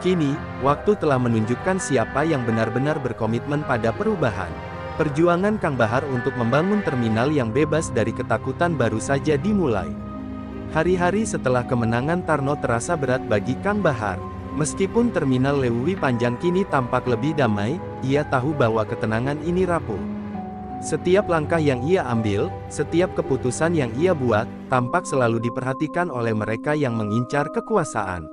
Kini, waktu telah menunjukkan siapa yang benar-benar berkomitmen pada perubahan. Perjuangan Kang Bahar untuk membangun terminal yang bebas dari ketakutan baru saja dimulai. Hari-hari setelah kemenangan Tarno terasa berat bagi Kang Bahar. Meskipun terminal Leuwi Panjang kini tampak lebih damai, ia tahu bahwa ketenangan ini rapuh. Setiap langkah yang ia ambil, setiap keputusan yang ia buat, tampak selalu diperhatikan oleh mereka yang mengincar kekuasaan.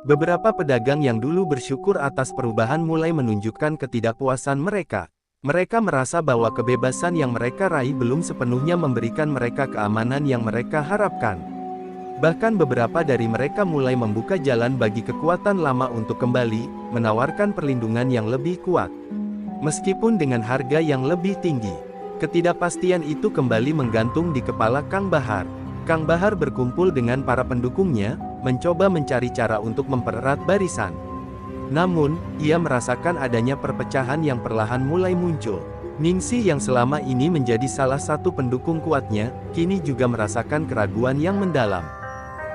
Beberapa pedagang yang dulu bersyukur atas perubahan mulai menunjukkan ketidakpuasan mereka. Mereka merasa bahwa kebebasan yang mereka raih belum sepenuhnya memberikan mereka keamanan yang mereka harapkan. Bahkan beberapa dari mereka mulai membuka jalan bagi kekuatan lama untuk kembali, menawarkan perlindungan yang lebih kuat. Meskipun dengan harga yang lebih tinggi. Ketidakpastian itu kembali menggantung di kepala Kang Bahar. Kang Bahar berkumpul dengan para pendukungnya, mencoba mencari cara untuk mempererat barisan. Namun, ia merasakan adanya perpecahan yang perlahan mulai muncul. Ningsih yang selama ini menjadi salah satu pendukung kuatnya, kini juga merasakan keraguan yang mendalam.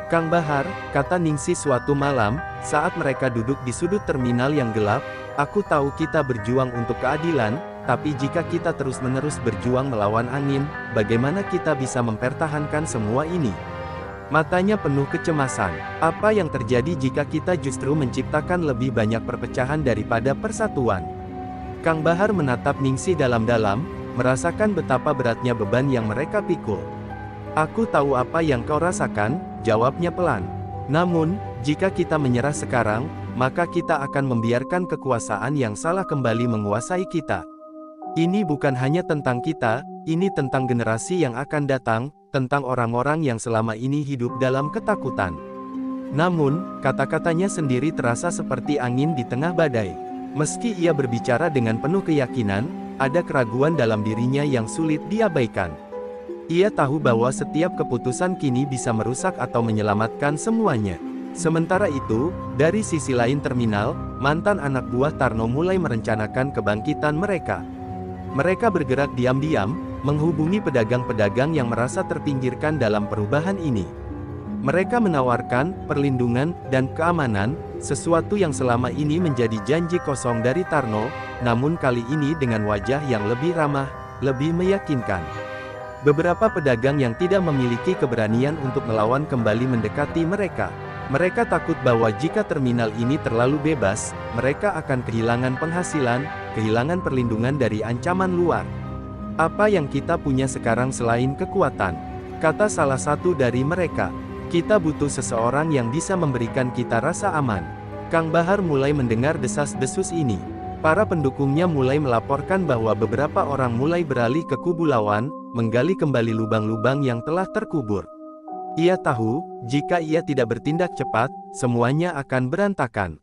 "Kang Bahar," kata Ningsih suatu malam, saat mereka duduk di sudut terminal yang gelap, "aku tahu kita berjuang untuk keadilan, tapi jika kita terus-menerus berjuang melawan angin, bagaimana kita bisa mempertahankan semua ini?" Matanya penuh kecemasan. Apa yang terjadi jika kita justru menciptakan lebih banyak perpecahan daripada persatuan? Kang Bahar menatap Ningsih dalam-dalam, merasakan betapa beratnya beban yang mereka pikul. "Aku tahu apa yang kau rasakan," jawabnya pelan. "Namun, jika kita menyerah sekarang, maka kita akan membiarkan kekuasaan yang salah kembali menguasai kita. Ini bukan hanya tentang kita, ini tentang generasi yang akan datang, tentang orang-orang yang selama ini hidup dalam ketakutan." Namun, kata-katanya sendiri terasa seperti angin di tengah badai. Meski ia berbicara dengan penuh keyakinan, ada keraguan dalam dirinya yang sulit diabaikan. Ia tahu bahwa setiap keputusan kini bisa merusak atau menyelamatkan semuanya. Sementara itu, dari sisi lain terminal, mantan anak buah Tarno mulai merencanakan kebangkitan mereka. Mereka bergerak diam-diam, menghubungi pedagang-pedagang yang merasa terpinggirkan dalam perubahan ini. Mereka menawarkan perlindungan dan keamanan, sesuatu yang selama ini menjadi janji kosong dari Tarno, namun kali ini dengan wajah yang lebih ramah, lebih meyakinkan. Beberapa pedagang yang tidak memiliki keberanian untuk melawan kembali mendekati mereka. Mereka takut bahwa jika terminal ini terlalu bebas, mereka akan kehilangan penghasilan, kehilangan perlindungan dari ancaman luar. "Apa yang kita punya sekarang selain kekuatan?" kata salah satu dari mereka. "Kita butuh seseorang yang bisa memberikan kita rasa aman." Kang Bahar mulai mendengar desas-desus ini. Para pendukungnya mulai melaporkan bahwa beberapa orang mulai beralih ke kubu lawan, menggali kembali lubang-lubang yang telah terkubur. Ia tahu, jika ia tidak bertindak cepat, semuanya akan berantakan.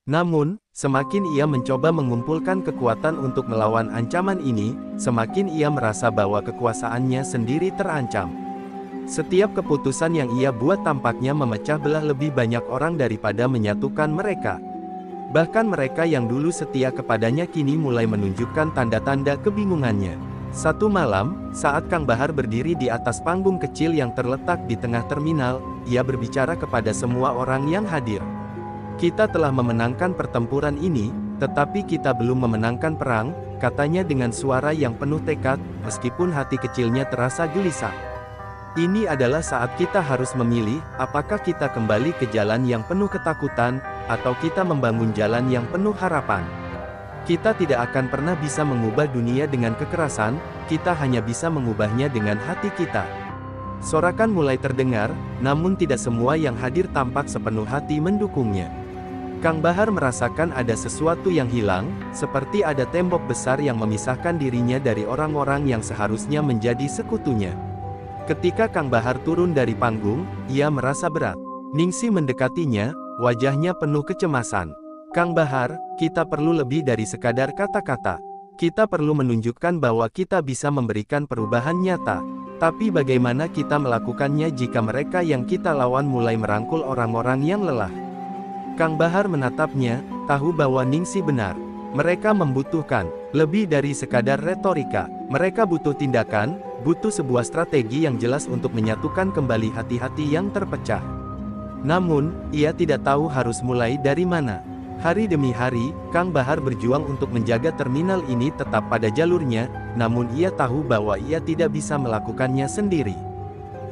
Namun, semakin ia mencoba mengumpulkan kekuatan untuk melawan ancaman ini, semakin ia merasa bahwa kekuasaannya sendiri terancam. Setiap keputusan yang ia buat tampaknya memecah belah lebih banyak orang daripada menyatukan mereka. Bahkan mereka yang dulu setia kepadanya kini mulai menunjukkan tanda-tanda kebingungannya. Satu malam, saat Kang Bahar berdiri di atas panggung kecil yang terletak di tengah terminal, ia berbicara kepada semua orang yang hadir. "Kita telah memenangkan pertempuran ini, tetapi kita belum memenangkan perang," katanya dengan suara yang penuh tekad, meskipun hati kecilnya terasa gelisah. "Ini adalah saat kita harus memilih, apakah kita kembali ke jalan yang penuh ketakutan, atau kita membangun jalan yang penuh harapan. Kita tidak akan pernah bisa mengubah dunia dengan kekerasan, kita hanya bisa mengubahnya dengan hati kita." Sorakan mulai terdengar, namun tidak semua yang hadir tampak sepenuh hati mendukungnya. Kang Bahar merasakan ada sesuatu yang hilang, seperti ada tembok besar yang memisahkan dirinya dari orang-orang yang seharusnya menjadi sekutunya. Ketika Kang Bahar turun dari panggung, ia merasa berat. Ningsi mendekatinya, wajahnya penuh kecemasan. "Kang Bahar, kita perlu lebih dari sekadar kata-kata. Kita perlu menunjukkan bahwa kita bisa memberikan perubahan nyata. Tapi bagaimana kita melakukannya jika mereka yang kita lawan mulai merangkul orang-orang yang lelah?" Kang Bahar menatapnya, tahu bahwa Ningsi benar. Mereka membutuhkan lebih dari sekadar retorika. Mereka butuh tindakan, butuh sebuah strategi yang jelas untuk menyatukan kembali hati-hati yang terpecah. Namun, ia tidak tahu harus mulai dari mana. Hari demi hari, Kang Bahar berjuang untuk menjaga terminal ini tetap pada jalurnya, namun ia tahu bahwa ia tidak bisa melakukannya sendiri.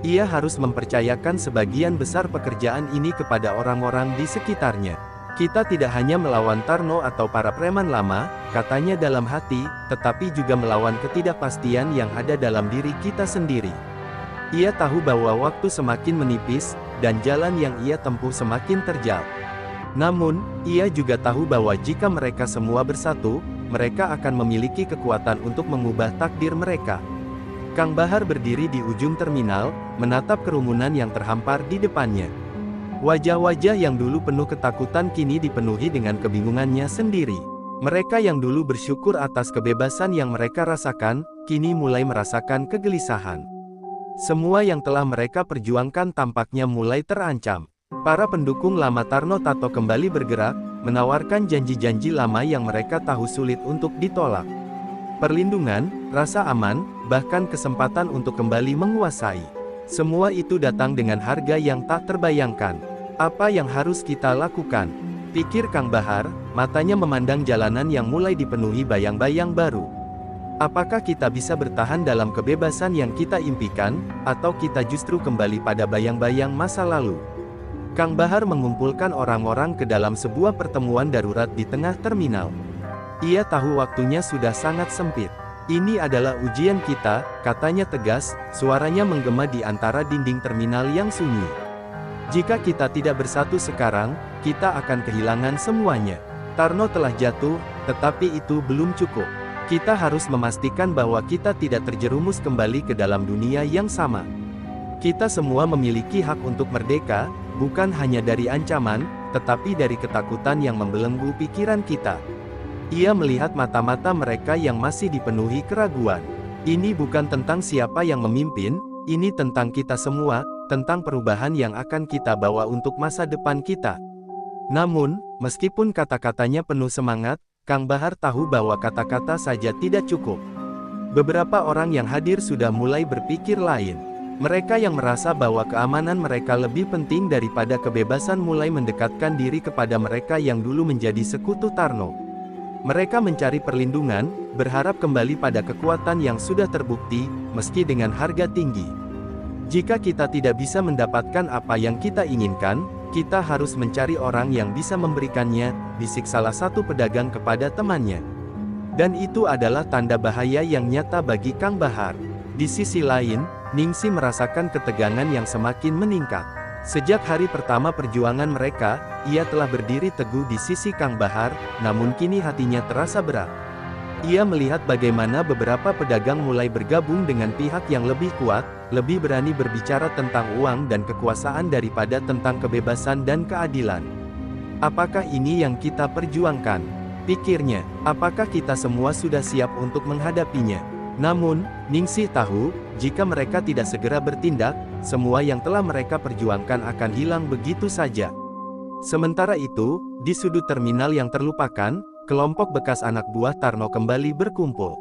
Ia harus mempercayakan sebagian besar pekerjaan ini kepada orang-orang di sekitarnya. "Kita tidak hanya melawan Tarno atau para preman lama," katanya dalam hati, "tetapi juga melawan ketidakpastian yang ada dalam diri kita sendiri." Ia tahu bahwa waktu semakin menipis, dan jalan yang ia tempuh semakin terjal. Namun, ia juga tahu bahwa jika mereka semua bersatu, mereka akan memiliki kekuatan untuk mengubah takdir mereka. Kang Bahar berdiri di ujung terminal, menatap kerumunan yang terhampar di depannya. Wajah-wajah yang dulu penuh ketakutan kini dipenuhi dengan kebingungannya sendiri. Mereka yang dulu bersyukur atas kebebasan yang mereka rasakan, kini mulai merasakan kegelisahan. Semua yang telah mereka perjuangkan tampaknya mulai terancam. Para pendukung lama Tarno Tato kembali bergerak, menawarkan janji-janji lama yang mereka tahu sulit untuk ditolak. Perlindungan, rasa aman, bahkan kesempatan untuk kembali menguasai. Semua itu datang dengan harga yang tak terbayangkan. "Apa yang harus kita lakukan?" pikir Kang Bahar, matanya memandang jalanan yang mulai dipenuhi bayang-bayang baru. "Apakah kita bisa bertahan dalam kebebasan yang kita impikan, atau kita justru kembali pada bayang-bayang masa lalu?" Kang Bahar mengumpulkan orang-orang ke dalam sebuah pertemuan darurat di tengah terminal. Ia tahu waktunya sudah sangat sempit. "Ini adalah ujian kita," katanya tegas, suaranya menggema di antara dinding terminal yang sunyi. "Jika kita tidak bersatu sekarang, kita akan kehilangan semuanya. Tarno telah jatuh, tetapi itu belum cukup. Kita harus memastikan bahwa kita tidak terjerumus kembali ke dalam dunia yang sama. Kita semua memiliki hak untuk merdeka, bukan hanya dari ancaman, tetapi dari ketakutan yang membelenggu pikiran kita." Ia melihat mata-mata mereka yang masih dipenuhi keraguan. "Ini bukan tentang siapa yang memimpin, ini tentang kita semua, tentang perubahan yang akan kita bawa untuk masa depan kita." Namun, meskipun kata-katanya penuh semangat, Kang Bahar tahu bahwa kata-kata saja tidak cukup. Beberapa orang yang hadir sudah mulai berpikir lain. Mereka yang merasa bahwa keamanan mereka lebih penting daripada kebebasan mulai mendekatkan diri kepada mereka yang dulu menjadi sekutu Tarno. Mereka mencari perlindungan, berharap kembali pada kekuatan yang sudah terbukti, meski dengan harga tinggi. "Jika kita tidak bisa mendapatkan apa yang kita inginkan, kita harus mencari orang yang bisa memberikannya," bisik salah satu pedagang kepada temannya. Dan itu adalah tanda bahaya yang nyata bagi Kang Bahar. Di sisi lain, Ningsi merasakan ketegangan yang semakin meningkat. Sejak hari pertama perjuangan mereka, ia telah berdiri teguh di sisi Kang Bahar, namun kini hatinya terasa berat. Ia melihat bagaimana beberapa pedagang mulai bergabung dengan pihak yang lebih kuat, lebih berani berbicara tentang uang dan kekuasaan daripada tentang kebebasan dan keadilan. Apakah ini yang kita perjuangkan? Pikirnya, apakah kita semua sudah siap untuk menghadapinya? Namun, Ningsih tahu, jika mereka tidak segera bertindak, semua yang telah mereka perjuangkan akan hilang begitu saja. Sementara itu, di sudut terminal yang terlupakan, kelompok bekas anak buah Tarno kembali berkumpul.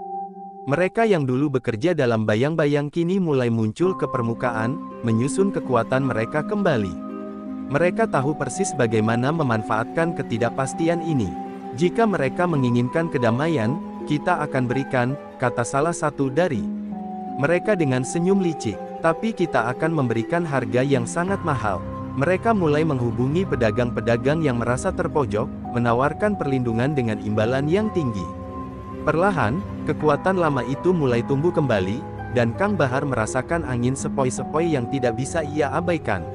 Mereka yang dulu bekerja dalam bayang-bayang kini mulai muncul ke permukaan, menyusun kekuatan mereka kembali. Mereka tahu persis bagaimana memanfaatkan ketidakpastian ini. Jika mereka menginginkan kedamaian, kita akan berikan, kata salah satu dari mereka dengan senyum licik. Tapi kita akan memberikan harga yang sangat mahal. Mereka mulai menghubungi pedagang-pedagang yang merasa terpojok, menawarkan perlindungan dengan imbalan yang tinggi. Perlahan, kekuatan lama itu mulai tumbuh kembali, dan Kang Bahar merasakan angin sepoi-sepoi yang tidak bisa ia abaikan.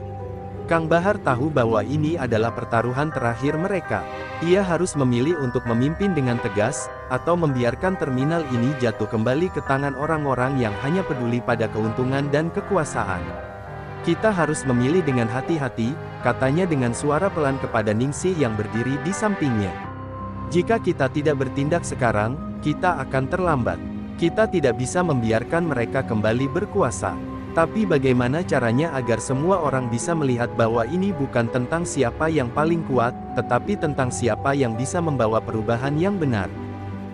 Kang Bahar tahu bahwa ini adalah pertaruhan terakhir mereka. Ia harus memilih untuk memimpin dengan tegas, atau membiarkan terminal ini jatuh kembali ke tangan orang-orang yang hanya peduli pada keuntungan dan kekuasaan. Kita harus memilih dengan hati-hati, katanya dengan suara pelan kepada Ningsih yang berdiri di sampingnya. Jika kita tidak bertindak sekarang, kita akan terlambat. Kita tidak bisa membiarkan mereka kembali berkuasa. Tapi bagaimana caranya agar semua orang bisa melihat bahwa ini bukan tentang siapa yang paling kuat, tetapi tentang siapa yang bisa membawa perubahan yang benar?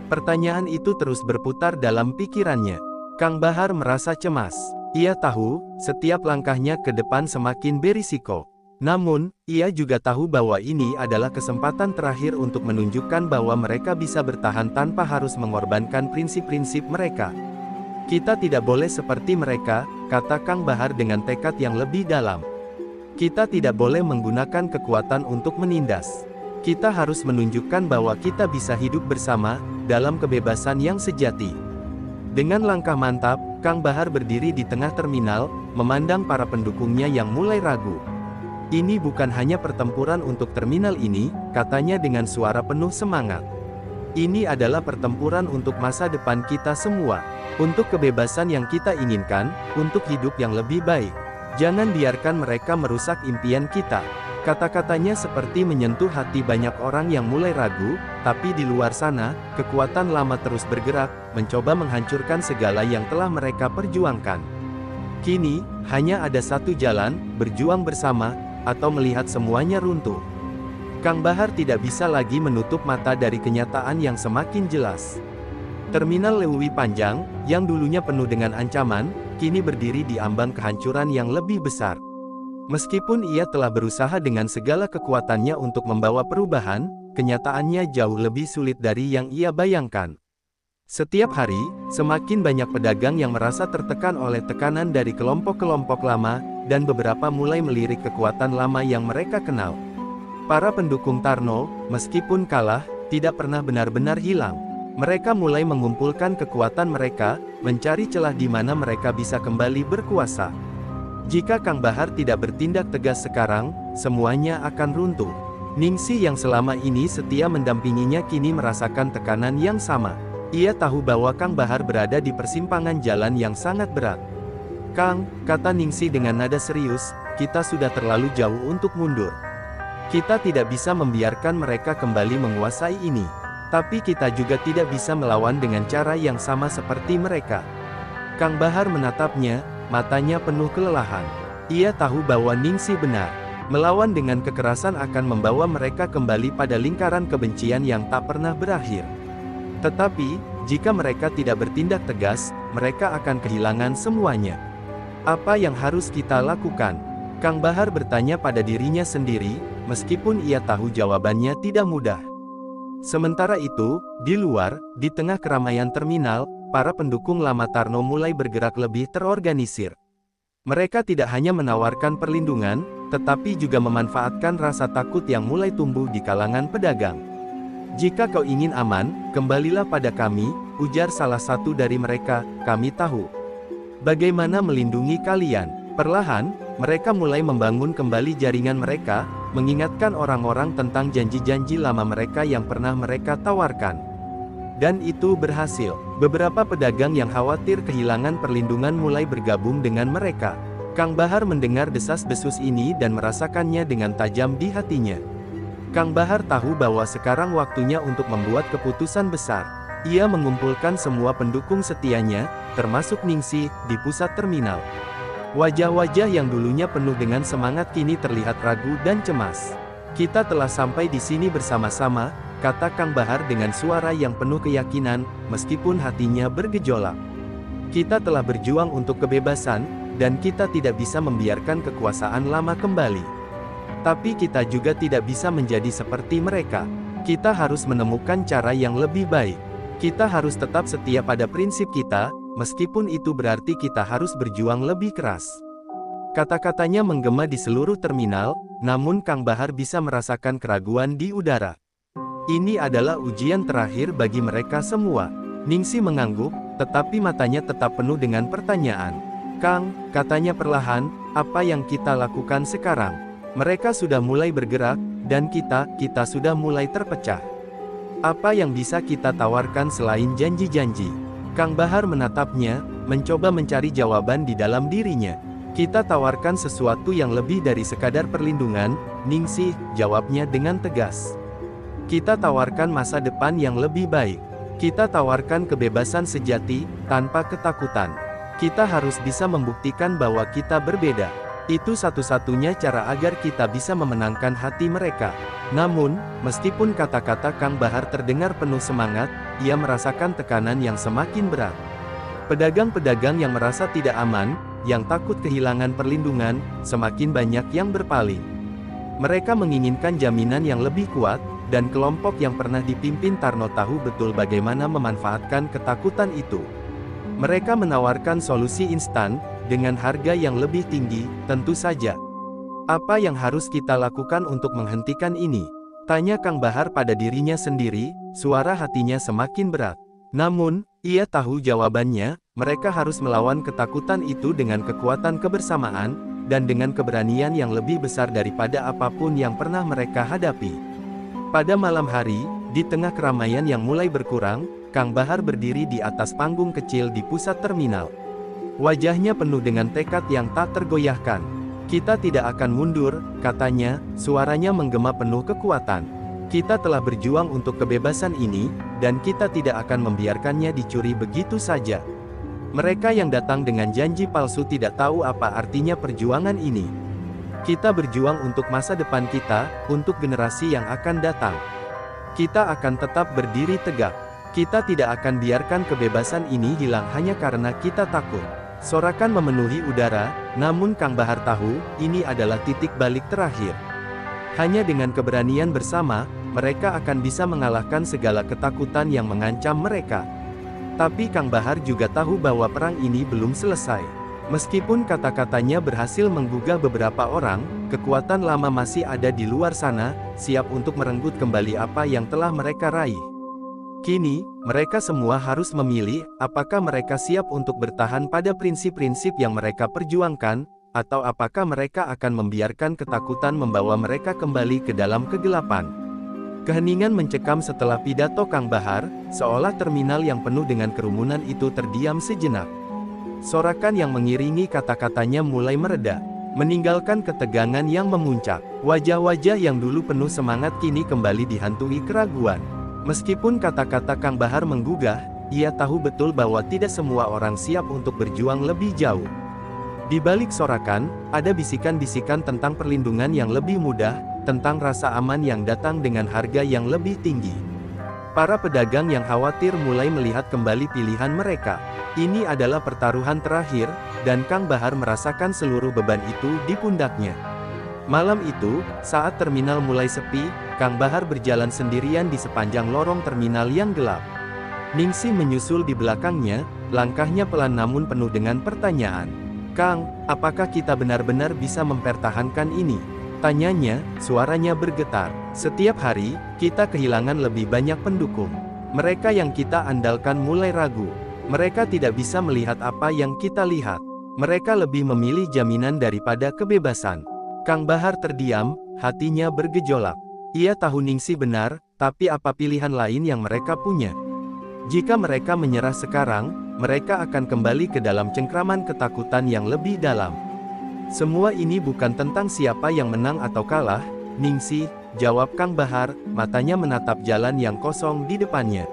Pertanyaan itu terus berputar dalam pikirannya. Kang Bahar merasa cemas. Ia tahu, setiap langkahnya ke depan semakin berisiko. Namun, ia juga tahu bahwa ini adalah kesempatan terakhir untuk menunjukkan bahwa mereka bisa bertahan tanpa harus mengorbankan prinsip-prinsip mereka. Kita tidak boleh seperti mereka, kata Kang Bahar dengan tekad yang lebih dalam. Kita tidak boleh menggunakan kekuatan untuk menindas. Kita harus menunjukkan bahwa kita bisa hidup bersama, dalam kebebasan yang sejati. Dengan langkah mantap, Kang Bahar berdiri di tengah terminal, memandang para pendukungnya yang mulai ragu. Ini bukan hanya pertempuran untuk terminal ini, katanya dengan suara penuh semangat. Ini adalah pertempuran untuk masa depan kita semua. Untuk kebebasan yang kita inginkan, untuk hidup yang lebih baik. Jangan biarkan mereka merusak impian kita. Kata-katanya seperti menyentuh hati banyak orang yang mulai ragu, tapi di luar sana, kekuatan lama terus bergerak, mencoba menghancurkan segala yang telah mereka perjuangkan. Kini, hanya ada satu jalan, berjuang bersama, atau melihat semuanya runtuh. Kang Bahar tidak bisa lagi menutup mata dari kenyataan yang semakin jelas. Terminal Leuwi Panjang, yang dulunya penuh dengan ancaman, kini berdiri di ambang kehancuran yang lebih besar. Meskipun ia telah berusaha dengan segala kekuatannya untuk membawa perubahan, kenyataannya jauh lebih sulit dari yang ia bayangkan. Setiap hari, semakin banyak pedagang yang merasa tertekan oleh tekanan dari kelompok-kelompok lama, dan beberapa mulai melirik kekuatan lama yang mereka kenal. Para pendukung Tarno, meskipun kalah, tidak pernah benar-benar hilang. Mereka mulai mengumpulkan kekuatan mereka, mencari celah di mana mereka bisa kembali berkuasa. Jika Kang Bahar tidak bertindak tegas sekarang, semuanya akan runtuh. Ningsih yang selama ini setia mendampinginya kini merasakan tekanan yang sama. Ia tahu bahwa Kang Bahar berada di persimpangan jalan yang sangat berat. "Kang," kata Ningsih dengan nada serius, "kita sudah terlalu jauh untuk mundur. Kita tidak bisa membiarkan mereka kembali menguasai ini. Tapi kita juga tidak bisa melawan dengan cara yang sama seperti mereka." Kang Bahar menatapnya, matanya penuh kelelahan. Ia tahu bahwa Ningsih benar. Melawan dengan kekerasan akan membawa mereka kembali pada lingkaran kebencian yang tak pernah berakhir. Tetapi, jika mereka tidak bertindak tegas, mereka akan kehilangan semuanya. Apa yang harus kita lakukan? Kang Bahar bertanya pada dirinya sendiri, meskipun ia tahu jawabannya tidak mudah. Sementara itu, di luar, di tengah keramaian terminal, para pendukung lama Tarno mulai bergerak lebih terorganisir. Mereka tidak hanya menawarkan perlindungan, tetapi juga memanfaatkan rasa takut yang mulai tumbuh di kalangan pedagang. "Jika kau ingin aman, kembalilah pada kami," ujar salah satu dari mereka, "kami tahu bagaimana melindungi kalian." Perlahan, mereka mulai membangun kembali jaringan mereka, mengingatkan orang-orang tentang janji-janji lama mereka yang pernah mereka tawarkan. Dan itu berhasil. Beberapa pedagang yang khawatir kehilangan perlindungan mulai bergabung dengan mereka. Kang Bahar mendengar desas-desus ini dan merasakannya dengan tajam di hatinya. Kang Bahar tahu bahwa sekarang waktunya untuk membuat keputusan besar. Ia mengumpulkan semua pendukung setianya, termasuk Ningsih, di pusat terminal. Wajah-wajah yang dulunya penuh dengan semangat kini terlihat ragu dan cemas. "Kita telah sampai di sini bersama-sama," kata Kang Bahar dengan suara yang penuh keyakinan, meskipun hatinya bergejolak. "Kita telah berjuang untuk kebebasan, dan kita tidak bisa membiarkan kekuasaan lama kembali. Tapi kita juga tidak bisa menjadi seperti mereka. Kita harus menemukan cara yang lebih baik. Kita harus tetap setia pada prinsip kita, meskipun itu berarti kita harus berjuang lebih keras." Kata-katanya menggema di seluruh terminal, namun Kang Bahar bisa merasakan keraguan di udara. Ini adalah ujian terakhir bagi mereka semua. Ningsih mengangguk, tetapi matanya tetap penuh dengan pertanyaan. "Kang," katanya perlahan, "apa yang kita lakukan sekarang? Mereka sudah mulai bergerak, dan kita sudah mulai terpecah. Apa yang bisa kita tawarkan selain janji-janji?" Kang Bahar menatapnya, mencoba mencari jawaban di dalam dirinya. "Kita tawarkan sesuatu yang lebih dari sekadar perlindungan, Ningsih," jawabnya dengan tegas. "Kita tawarkan masa depan yang lebih baik. Kita tawarkan kebebasan sejati, tanpa ketakutan. Kita harus bisa membuktikan bahwa kita berbeda. Itu satu-satunya cara agar kita bisa memenangkan hati mereka." Namun, meskipun kata-kata Kang Bahar terdengar penuh semangat, ia merasakan tekanan yang semakin berat. Pedagang-pedagang yang merasa tidak aman, yang takut kehilangan perlindungan, semakin banyak yang berpaling. Mereka menginginkan jaminan yang lebih kuat, dan kelompok yang pernah dipimpin Tarno tahu betul bagaimana memanfaatkan ketakutan itu. Mereka menawarkan solusi instan, dengan harga yang lebih tinggi, tentu saja. "Apa yang harus kita lakukan untuk menghentikan ini?" tanya Kang Bahar pada dirinya sendiri, suara hatinya semakin berat. Namun, ia tahu jawabannya, mereka harus melawan ketakutan itu dengan kekuatan kebersamaan, dan dengan keberanian yang lebih besar daripada apapun yang pernah mereka hadapi. Pada malam hari, di tengah keramaian yang mulai berkurang, Kang Bahar berdiri di atas panggung kecil di pusat terminal. Wajahnya penuh dengan tekad yang tak tergoyahkan. "Kita tidak akan mundur," katanya, suaranya menggema penuh kekuatan. "Kita telah berjuang untuk kebebasan ini, dan kita tidak akan membiarkannya dicuri begitu saja. Mereka yang datang dengan janji palsu tidak tahu apa artinya perjuangan ini. Kita berjuang untuk masa depan kita, untuk generasi yang akan datang. Kita akan tetap berdiri tegak. Kita tidak akan biarkan kebebasan ini hilang hanya karena kita takut." Sorakan memenuhi udara, namun Kang Bahar tahu, ini adalah titik balik terakhir. Hanya dengan keberanian bersama, mereka akan bisa mengalahkan segala ketakutan yang mengancam mereka. Tapi Kang Bahar juga tahu bahwa perang ini belum selesai. Meskipun kata-katanya berhasil menggugah beberapa orang, kekuatan lama masih ada di luar sana, siap untuk merenggut kembali apa yang telah mereka raih. Kini, mereka semua harus memilih, apakah mereka siap untuk bertahan pada prinsip-prinsip yang mereka perjuangkan, atau apakah mereka akan membiarkan ketakutan membawa mereka kembali ke dalam kegelapan. Keheningan mencekam setelah pidato Kang Bahar, seolah terminal yang penuh dengan kerumunan itu terdiam sejenak. Sorakan yang mengiringi kata-katanya mulai mereda, meninggalkan ketegangan yang memuncak. Wajah-wajah yang dulu penuh semangat kini kembali dihantui keraguan. Meskipun kata-kata Kang Bahar menggugah, ia tahu betul bahwa tidak semua orang siap untuk berjuang lebih jauh. Di balik sorakan, ada bisikan-bisikan tentang perlindungan yang lebih mudah, tentang rasa aman yang datang dengan harga yang lebih tinggi. Para pedagang yang khawatir mulai melihat kembali pilihan mereka. Ini adalah pertaruhan terakhir, dan Kang Bahar merasakan seluruh beban itu di pundaknya. Malam itu, saat terminal mulai sepi, Kang Bahar berjalan sendirian di sepanjang lorong terminal yang gelap. Ningsih menyusul di belakangnya, langkahnya pelan namun penuh dengan pertanyaan. "Kang, apakah kita benar-benar bisa mempertahankan ini?" tanyanya, suaranya bergetar. "Setiap hari, kita kehilangan lebih banyak pendukung. Mereka yang kita andalkan mulai ragu. Mereka tidak bisa melihat apa yang kita lihat. Mereka lebih memilih jaminan daripada kebebasan. Kang Bahar terdiam, hatinya bergejolak. Ia tahu Ningsih benar, tapi apa pilihan lain yang mereka punya? Jika mereka menyerah sekarang, mereka akan kembali ke dalam cengkraman ketakutan yang lebih dalam. Semua ini bukan tentang siapa yang menang atau kalah, Ningsih, jawab Kang Bahar, matanya menatap jalan yang kosong di depannya.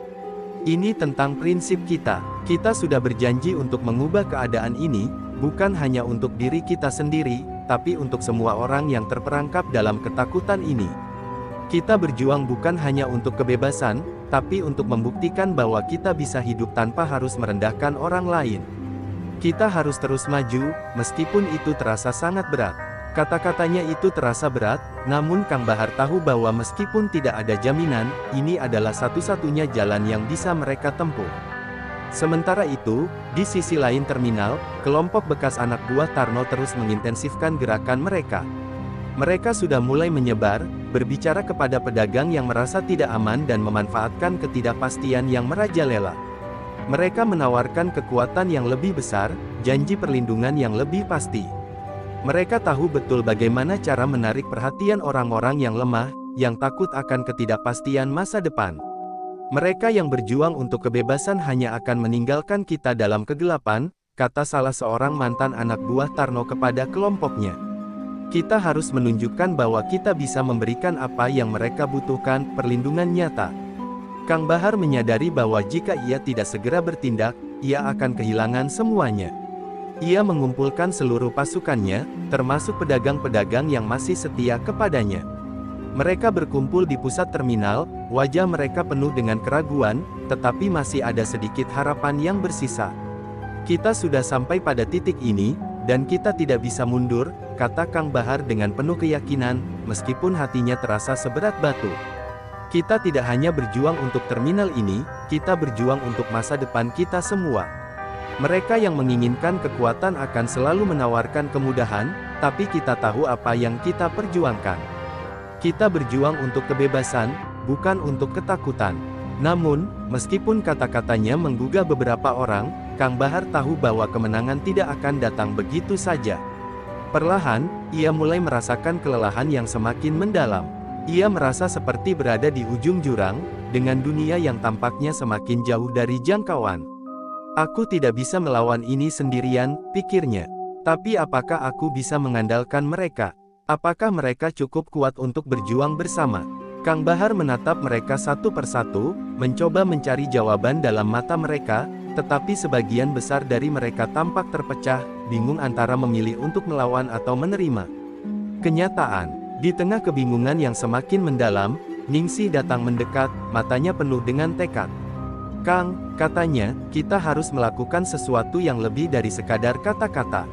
Ini tentang prinsip kita. Kita sudah berjanji untuk mengubah keadaan ini, bukan hanya untuk diri kita sendiri, tapi untuk semua orang yang terperangkap dalam ketakutan ini. Kita berjuang bukan hanya untuk kebebasan, tapi untuk membuktikan bahwa kita bisa hidup tanpa harus merendahkan orang lain. Kita harus terus maju, meskipun itu terasa sangat berat. Kata-katanya itu terasa berat, namun Kang Bahar tahu bahwa meskipun tidak ada jaminan, ini adalah satu-satunya jalan yang bisa mereka tempuh. Sementara itu, di sisi lain terminal, kelompok bekas anak buah Tarno terus mengintensifkan gerakan mereka. Mereka sudah mulai menyebar, berbicara kepada pedagang yang merasa tidak aman dan memanfaatkan ketidakpastian yang merajalela. Mereka menawarkan kekuatan yang lebih besar, janji perlindungan yang lebih pasti. Mereka tahu betul bagaimana cara menarik perhatian orang-orang yang lemah, yang takut akan ketidakpastian masa depan. Mereka yang berjuang untuk kebebasan hanya akan meninggalkan kita dalam kegelapan, kata salah seorang mantan anak buah Tarno kepada kelompoknya. Kita harus menunjukkan bahwa kita bisa memberikan apa yang mereka butuhkan, perlindungan nyata. Kang Bahar menyadari bahwa jika ia tidak segera bertindak, ia akan kehilangan semuanya. Ia mengumpulkan seluruh pasukannya, termasuk pedagang-pedagang yang masih setia kepadanya. Mereka berkumpul di pusat terminal, wajah mereka penuh dengan keraguan, tetapi masih ada sedikit harapan yang bersisa. Kita sudah sampai pada titik ini, dan kita tidak bisa mundur, kata Kang Bahar dengan penuh keyakinan, meskipun hatinya terasa seberat batu. Kita tidak hanya berjuang untuk terminal ini, kita berjuang untuk masa depan kita semua. Mereka yang menginginkan kekuatan akan selalu menawarkan kemudahan, tapi kita tahu apa yang kita perjuangkan. Kita berjuang untuk kebebasan, bukan untuk ketakutan. Namun, meskipun kata-katanya menggugah beberapa orang, Kang Bahar tahu bahwa kemenangan tidak akan datang begitu saja. Perlahan, ia mulai merasakan kelelahan yang semakin mendalam. Ia merasa seperti berada di ujung jurang, dengan dunia yang tampaknya semakin jauh dari jangkauan. Aku tidak bisa melawan ini sendirian, pikirnya. Tapi apakah aku bisa mengandalkan mereka? Apakah mereka cukup kuat untuk berjuang bersama? Kang Bahar menatap mereka satu persatu, mencoba mencari jawaban dalam mata mereka, tetapi sebagian besar dari mereka tampak terpecah, bingung antara memilih untuk melawan atau menerima kenyataan. Di tengah kebingungan yang semakin mendalam, Ningsih datang mendekat, matanya penuh dengan tekad. Kang, katanya, kita harus melakukan sesuatu yang lebih dari sekadar kata-kata.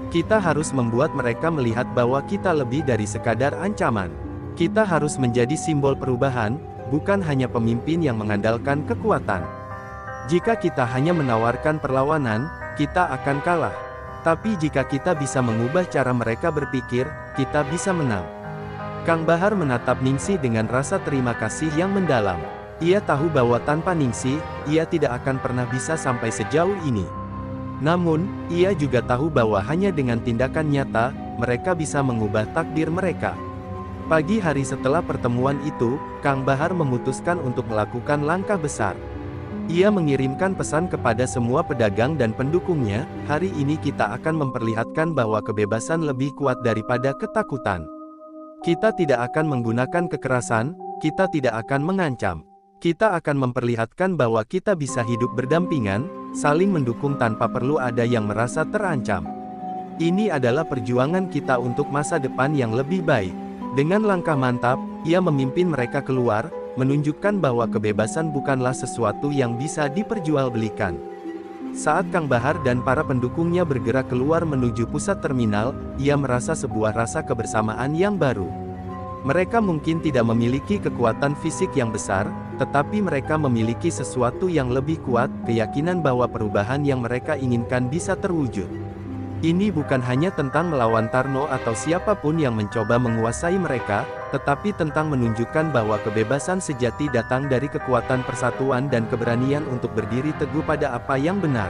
Kita harus membuat mereka melihat bahwa kita lebih dari sekadar ancaman. Kita harus menjadi simbol perubahan, bukan hanya pemimpin yang mengandalkan kekuatan. Jika kita hanya menawarkan perlawanan, kita akan kalah. Tapi jika kita bisa mengubah cara mereka berpikir, kita bisa menang. Kang Bahar menatap Ningsih dengan rasa terima kasih yang mendalam. Ia tahu bahwa tanpa Ningsih, ia tidak akan pernah bisa sampai sejauh ini. Namun, ia juga tahu bahwa hanya dengan tindakan nyata, mereka bisa mengubah takdir mereka. Pagi hari setelah pertemuan itu, Kang Bahar memutuskan untuk melakukan langkah besar. Ia mengirimkan pesan kepada semua pedagang dan pendukungnya, hari ini kita akan memperlihatkan bahwa kebebasan lebih kuat daripada ketakutan. Kita tidak akan menggunakan kekerasan, kita tidak akan mengancam. Kita akan memperlihatkan bahwa kita bisa hidup berdampingan, saling mendukung tanpa perlu ada yang merasa terancam. Ini adalah perjuangan kita untuk masa depan yang lebih baik. Dengan langkah mantap, ia memimpin mereka keluar, menunjukkan bahwa kebebasan bukanlah sesuatu yang bisa diperjualbelikan. Saat Kang Bahar dan para pendukungnya bergerak keluar menuju pusat terminal, ia merasa sebuah rasa kebersamaan yang baru. Mereka mungkin tidak memiliki kekuatan fisik yang besar, tetapi mereka memiliki sesuatu yang lebih kuat, keyakinan bahwa perubahan yang mereka inginkan bisa terwujud. Ini bukan hanya tentang melawan Tarno atau siapapun yang mencoba menguasai mereka, tetapi tentang menunjukkan bahwa kebebasan sejati datang dari kekuatan persatuan dan keberanian untuk berdiri teguh pada apa yang benar.